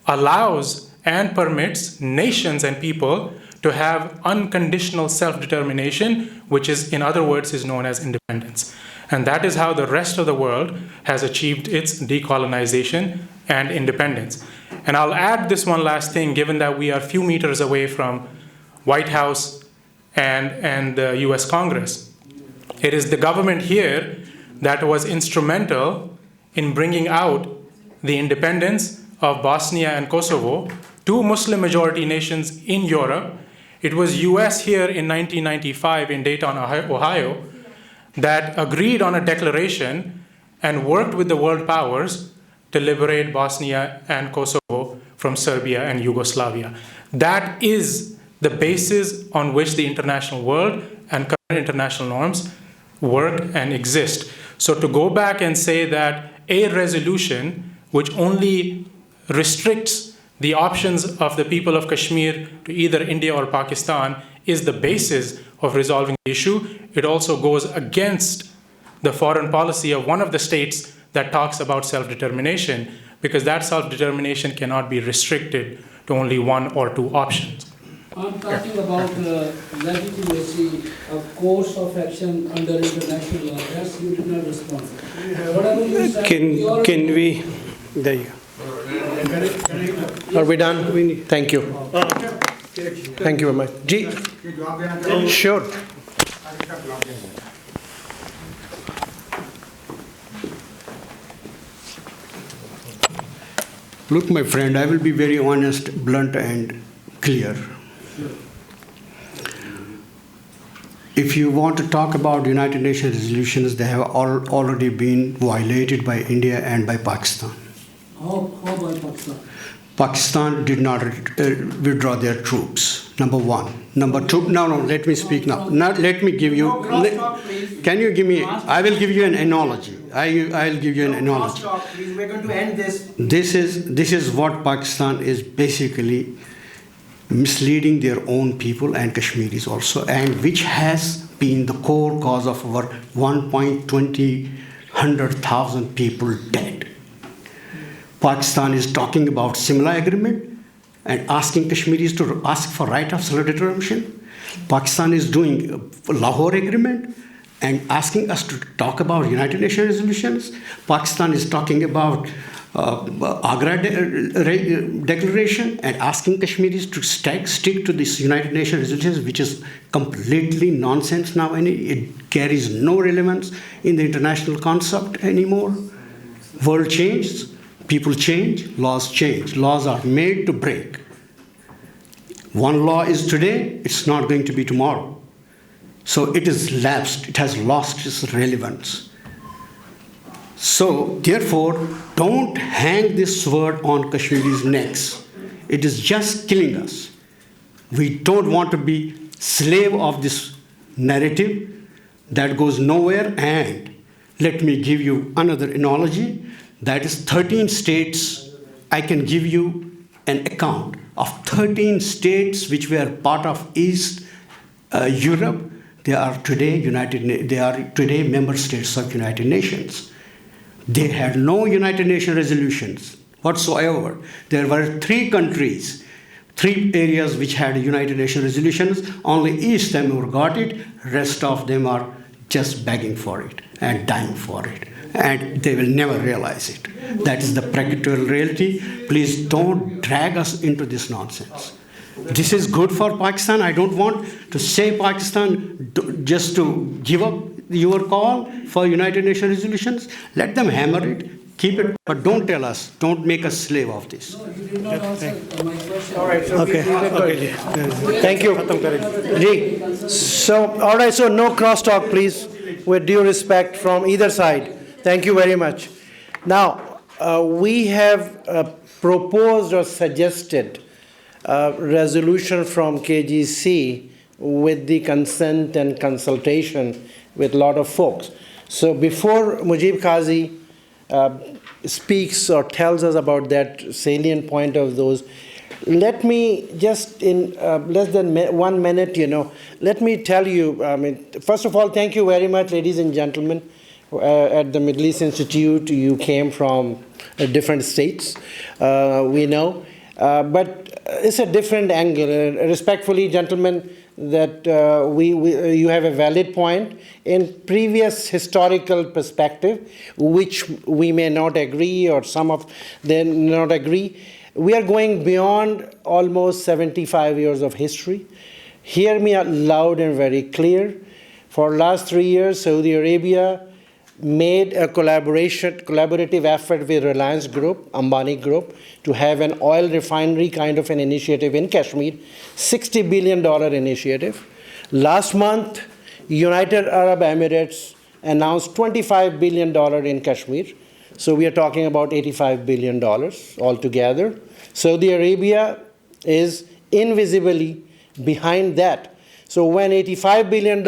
allows and permits nations and people to have unconditional self-determination, which is, in other words, is known as independence. And that is how the rest of the world has achieved its decolonization and independence. And I'll add this one last thing, given that we are a few meters away from White House and the US Congress. It is the government here that was instrumental in bringing out the independence of Bosnia and Kosovo, two Muslim majority nations in Europe. It was US here in 1995 in Dayton, Ohio, that agreed on a declaration and worked with the world powers to liberate Bosnia and Kosovo from Serbia and Yugoslavia. That is the basis on which the international world and current international norms work and exist. So to go back and say that a resolution which only restricts the options of the people of Kashmir to either India or Pakistan is the basis of resolving the issue, it also goes against the foreign policy of one of the states that talks about self-determination, because that self-determination cannot be restricted to only one or two options. I'm talking about legitimacy of course of action under international law. Yes, you did not respond. Whatever you said, Can we? There you go. Are we done? Thank you. Thank you very much. Ji? Sure. Look, my friend, I will be very honest, blunt, and clear. If you want to talk about United Nations resolutions, they have already been violated by India and by Pakistan. How by Pakistan? Pakistan did not withdraw their troops, number one. Number two, no, let me speak now. Let me give you, can you give me, I will give you an analogy. I'll give you an analogy. Please, we're going to end this. This is what Pakistan is basically misleading their own people and Kashmiris also, and which has been the core cause of our 1,200,000 people dead. Pakistan is talking about Simla agreement and asking Kashmiris to ask for right of self-determination. Pakistan is doing Lahore agreement and asking us to talk about United Nations resolutions. Pakistan is talking about Agra declaration and asking Kashmiris to stick to this United Nations resolutions, which is completely nonsense now, and it carries no relevance in the international concept anymore. World changes, people change, laws change. Laws are made to break. One law is today, it's not going to be tomorrow. So it is lapsed, it has lost its relevance. So, therefore, don't hang this sword on Kashmiris' necks. It is just killing us. We don't want to be slave of this narrative that goes nowhere. And let me give you another analogy. That is 13 states. I can give you an account of 13 states which were part of East Europe. They are today member states of United Nations. They had no United Nations resolutions whatsoever. There were 3 countries, 3 areas which had United Nations resolutions. Only East Timor got it. Rest of them are just begging for it and dying for it. And they will never realize it. That is the practical reality. Please don't drag us into this nonsense. This is good for Pakistan. I don't want to say Pakistan just to give up. your call for United Nations resolutions. Let them hammer it, keep it, but don't tell us, don't make us slave of this. No, you did not answer my question. All right. Okay. Thank you. Ji. So, all right. So no crosstalk, please, with due respect from either side. Thank you very much. Now, we have proposed or suggested a resolution from KGC with the consent and consultation with a lot of folks. So before Mujib Qazi speaks or tells us about that salient point of those, let me just in less than 1 minute, let me tell you, first of all, thank you very much, ladies and gentlemen, at the Middle East Institute. You came from different states, we know, but it's a different angle. Respectfully, gentlemen, that you have a valid point. In previous historical perspective, which we may not agree or some of them not agree, we are going beyond almost 75 years of history. Hear me out loud and very clear. For last 3 years, Saudi Arabia made a collaborative effort with Reliance Group, Ambani Group, to have an oil refinery kind of an initiative in Kashmir, $60 billion initiative. Last month, United Arab Emirates announced $25 billion in Kashmir. So we are talking about $85 billion altogether. Saudi Arabia is invisibly behind that. So when $85 billion,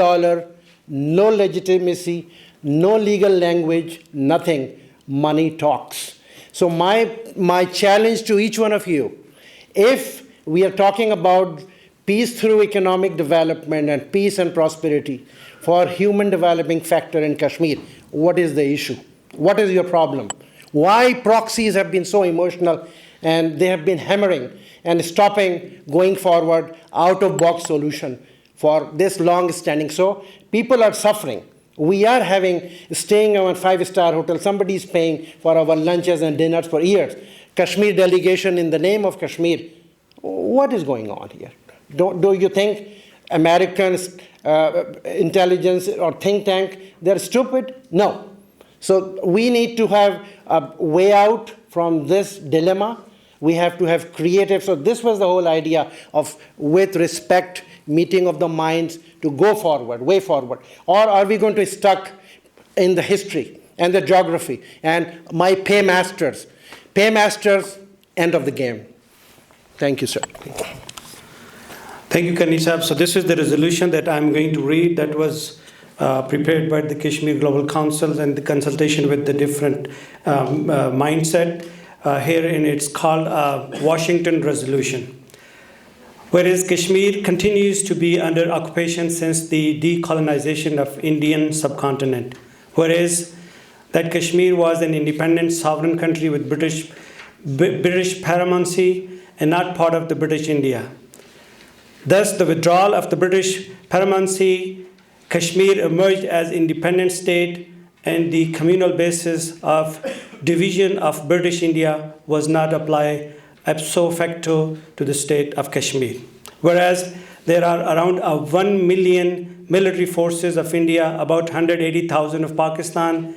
no legitimacy, no legal language, nothing, money talks. So my challenge to each one of you, if we are talking about peace through economic development and peace and prosperity for human developing factor in Kashmir, what is the issue? What is your problem? Why proxies have been so emotional and they have been hammering and stopping going forward out-of-box solution for this long-standing? So people are suffering. We are staying in a 5-star hotel. Somebody is paying for our lunches and dinners for years. Kashmir delegation in the name of Kashmir. What is going on here? Do you think Americans, intelligence or think tank, they're stupid? No. So we need to have a way out from this dilemma. We have to have creative. So this was the whole idea of, with respect, meeting of the minds to go forward, way forward. Or are we going to be stuck in the history and the geography and my paymasters? Paymasters, end of the game. Thank you, sir. Thank you, Kanisab. So this is the resolution that I'm going to read that was prepared by the Kashmir Global Council and the consultation with the different mindset. Herein it's called Washington Resolution. Whereas Kashmir continues to be under occupation since the decolonization of Indian subcontinent. Whereas that Kashmir was an independent sovereign country with British paramountcy and not part of the British India. Thus, the withdrawal of the British paramountcy, Kashmir emerged as independent state, and the communal basis of division of British India was not applied ipso facto to the state of Kashmir. Whereas there are around 1 million military forces of India, about 180,000 of Pakistan,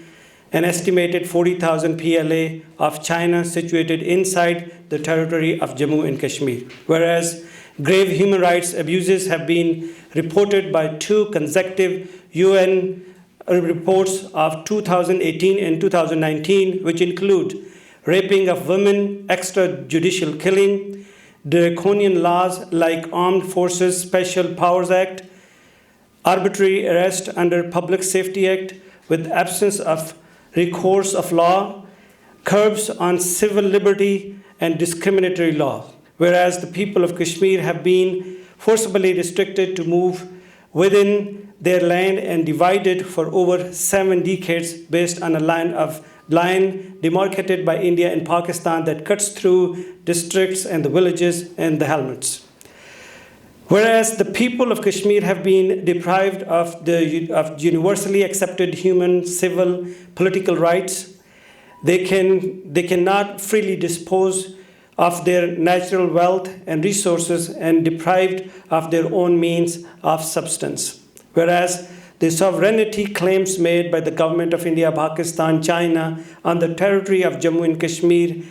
an estimated 40,000 PLA of China situated inside the territory of Jammu and Kashmir. Whereas grave human rights abuses have been reported by 2 consecutive UN reports of 2018 and 2019, which include raping of women, extrajudicial killing, draconian laws like Armed Forces Special Powers Act, arbitrary arrest under Public Safety Act with absence of recourse of law, curbs on civil liberty and discriminatory law. Whereas the people of Kashmir have been forcibly restricted to move within their land and divided for over 7 decades based on a line demarcated by India and Pakistan that cuts through districts and the villages and the hamlets. Whereas the people of Kashmir have been deprived of universally accepted human, civil, political rights, they cannot freely dispose of their natural wealth and resources and deprived of their own means of substance. Whereas the sovereignty claims made by the government of India, Pakistan, China on the territory of Jammu and Kashmir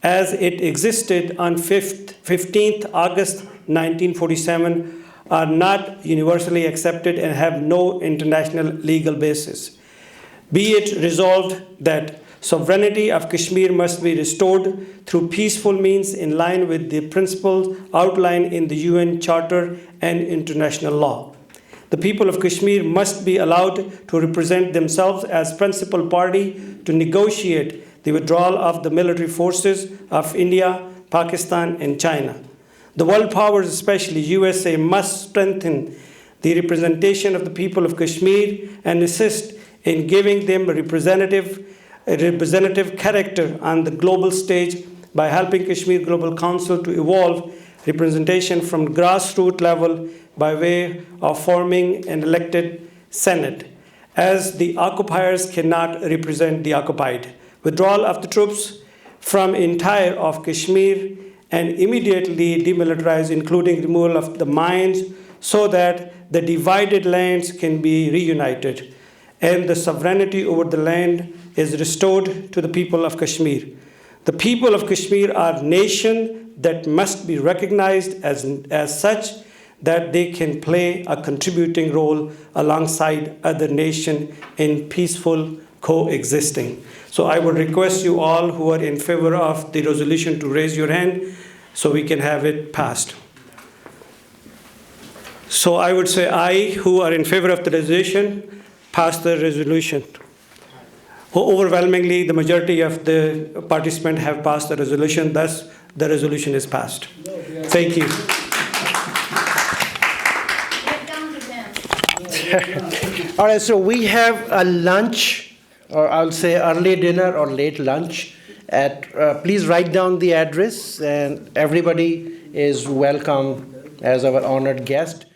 as it existed on 15th August 1947 are not universally accepted and have no international legal basis. Be it resolved that sovereignty of Kashmir must be restored through peaceful means in line with the principles outlined in the UN Charter and international law. The people of Kashmir must be allowed to represent themselves as principal party to negotiate the withdrawal of the military forces of India, Pakistan, and China. The world powers, especially USA, must strengthen the representation of the people of Kashmir and assist in giving them a representative character on the global stage by helping Kashmir Global Council to evolve representation from grassroots level by way of forming an elected Senate, as the occupiers cannot represent the occupied. Withdrawal of the troops from entire of Kashmir and immediately demilitarize, including removal of the mines, so that the divided lands can be reunited and the sovereignty over the land is restored to the people of Kashmir. The people of Kashmir are a nation that must be recognized as such that they can play a contributing role alongside other nations in peaceful coexisting. So I would request you all who are in favor of the resolution to raise your hand so we can have it passed. So I would say aye, who are in favor of the resolution, pass the resolution. Overwhelmingly, the majority of the participants have passed the resolution, thus the resolution is passed. Thank you. All right, so we have a lunch, or I'll say early dinner or late lunch. Please write down the address, and everybody is welcome as our honored guest.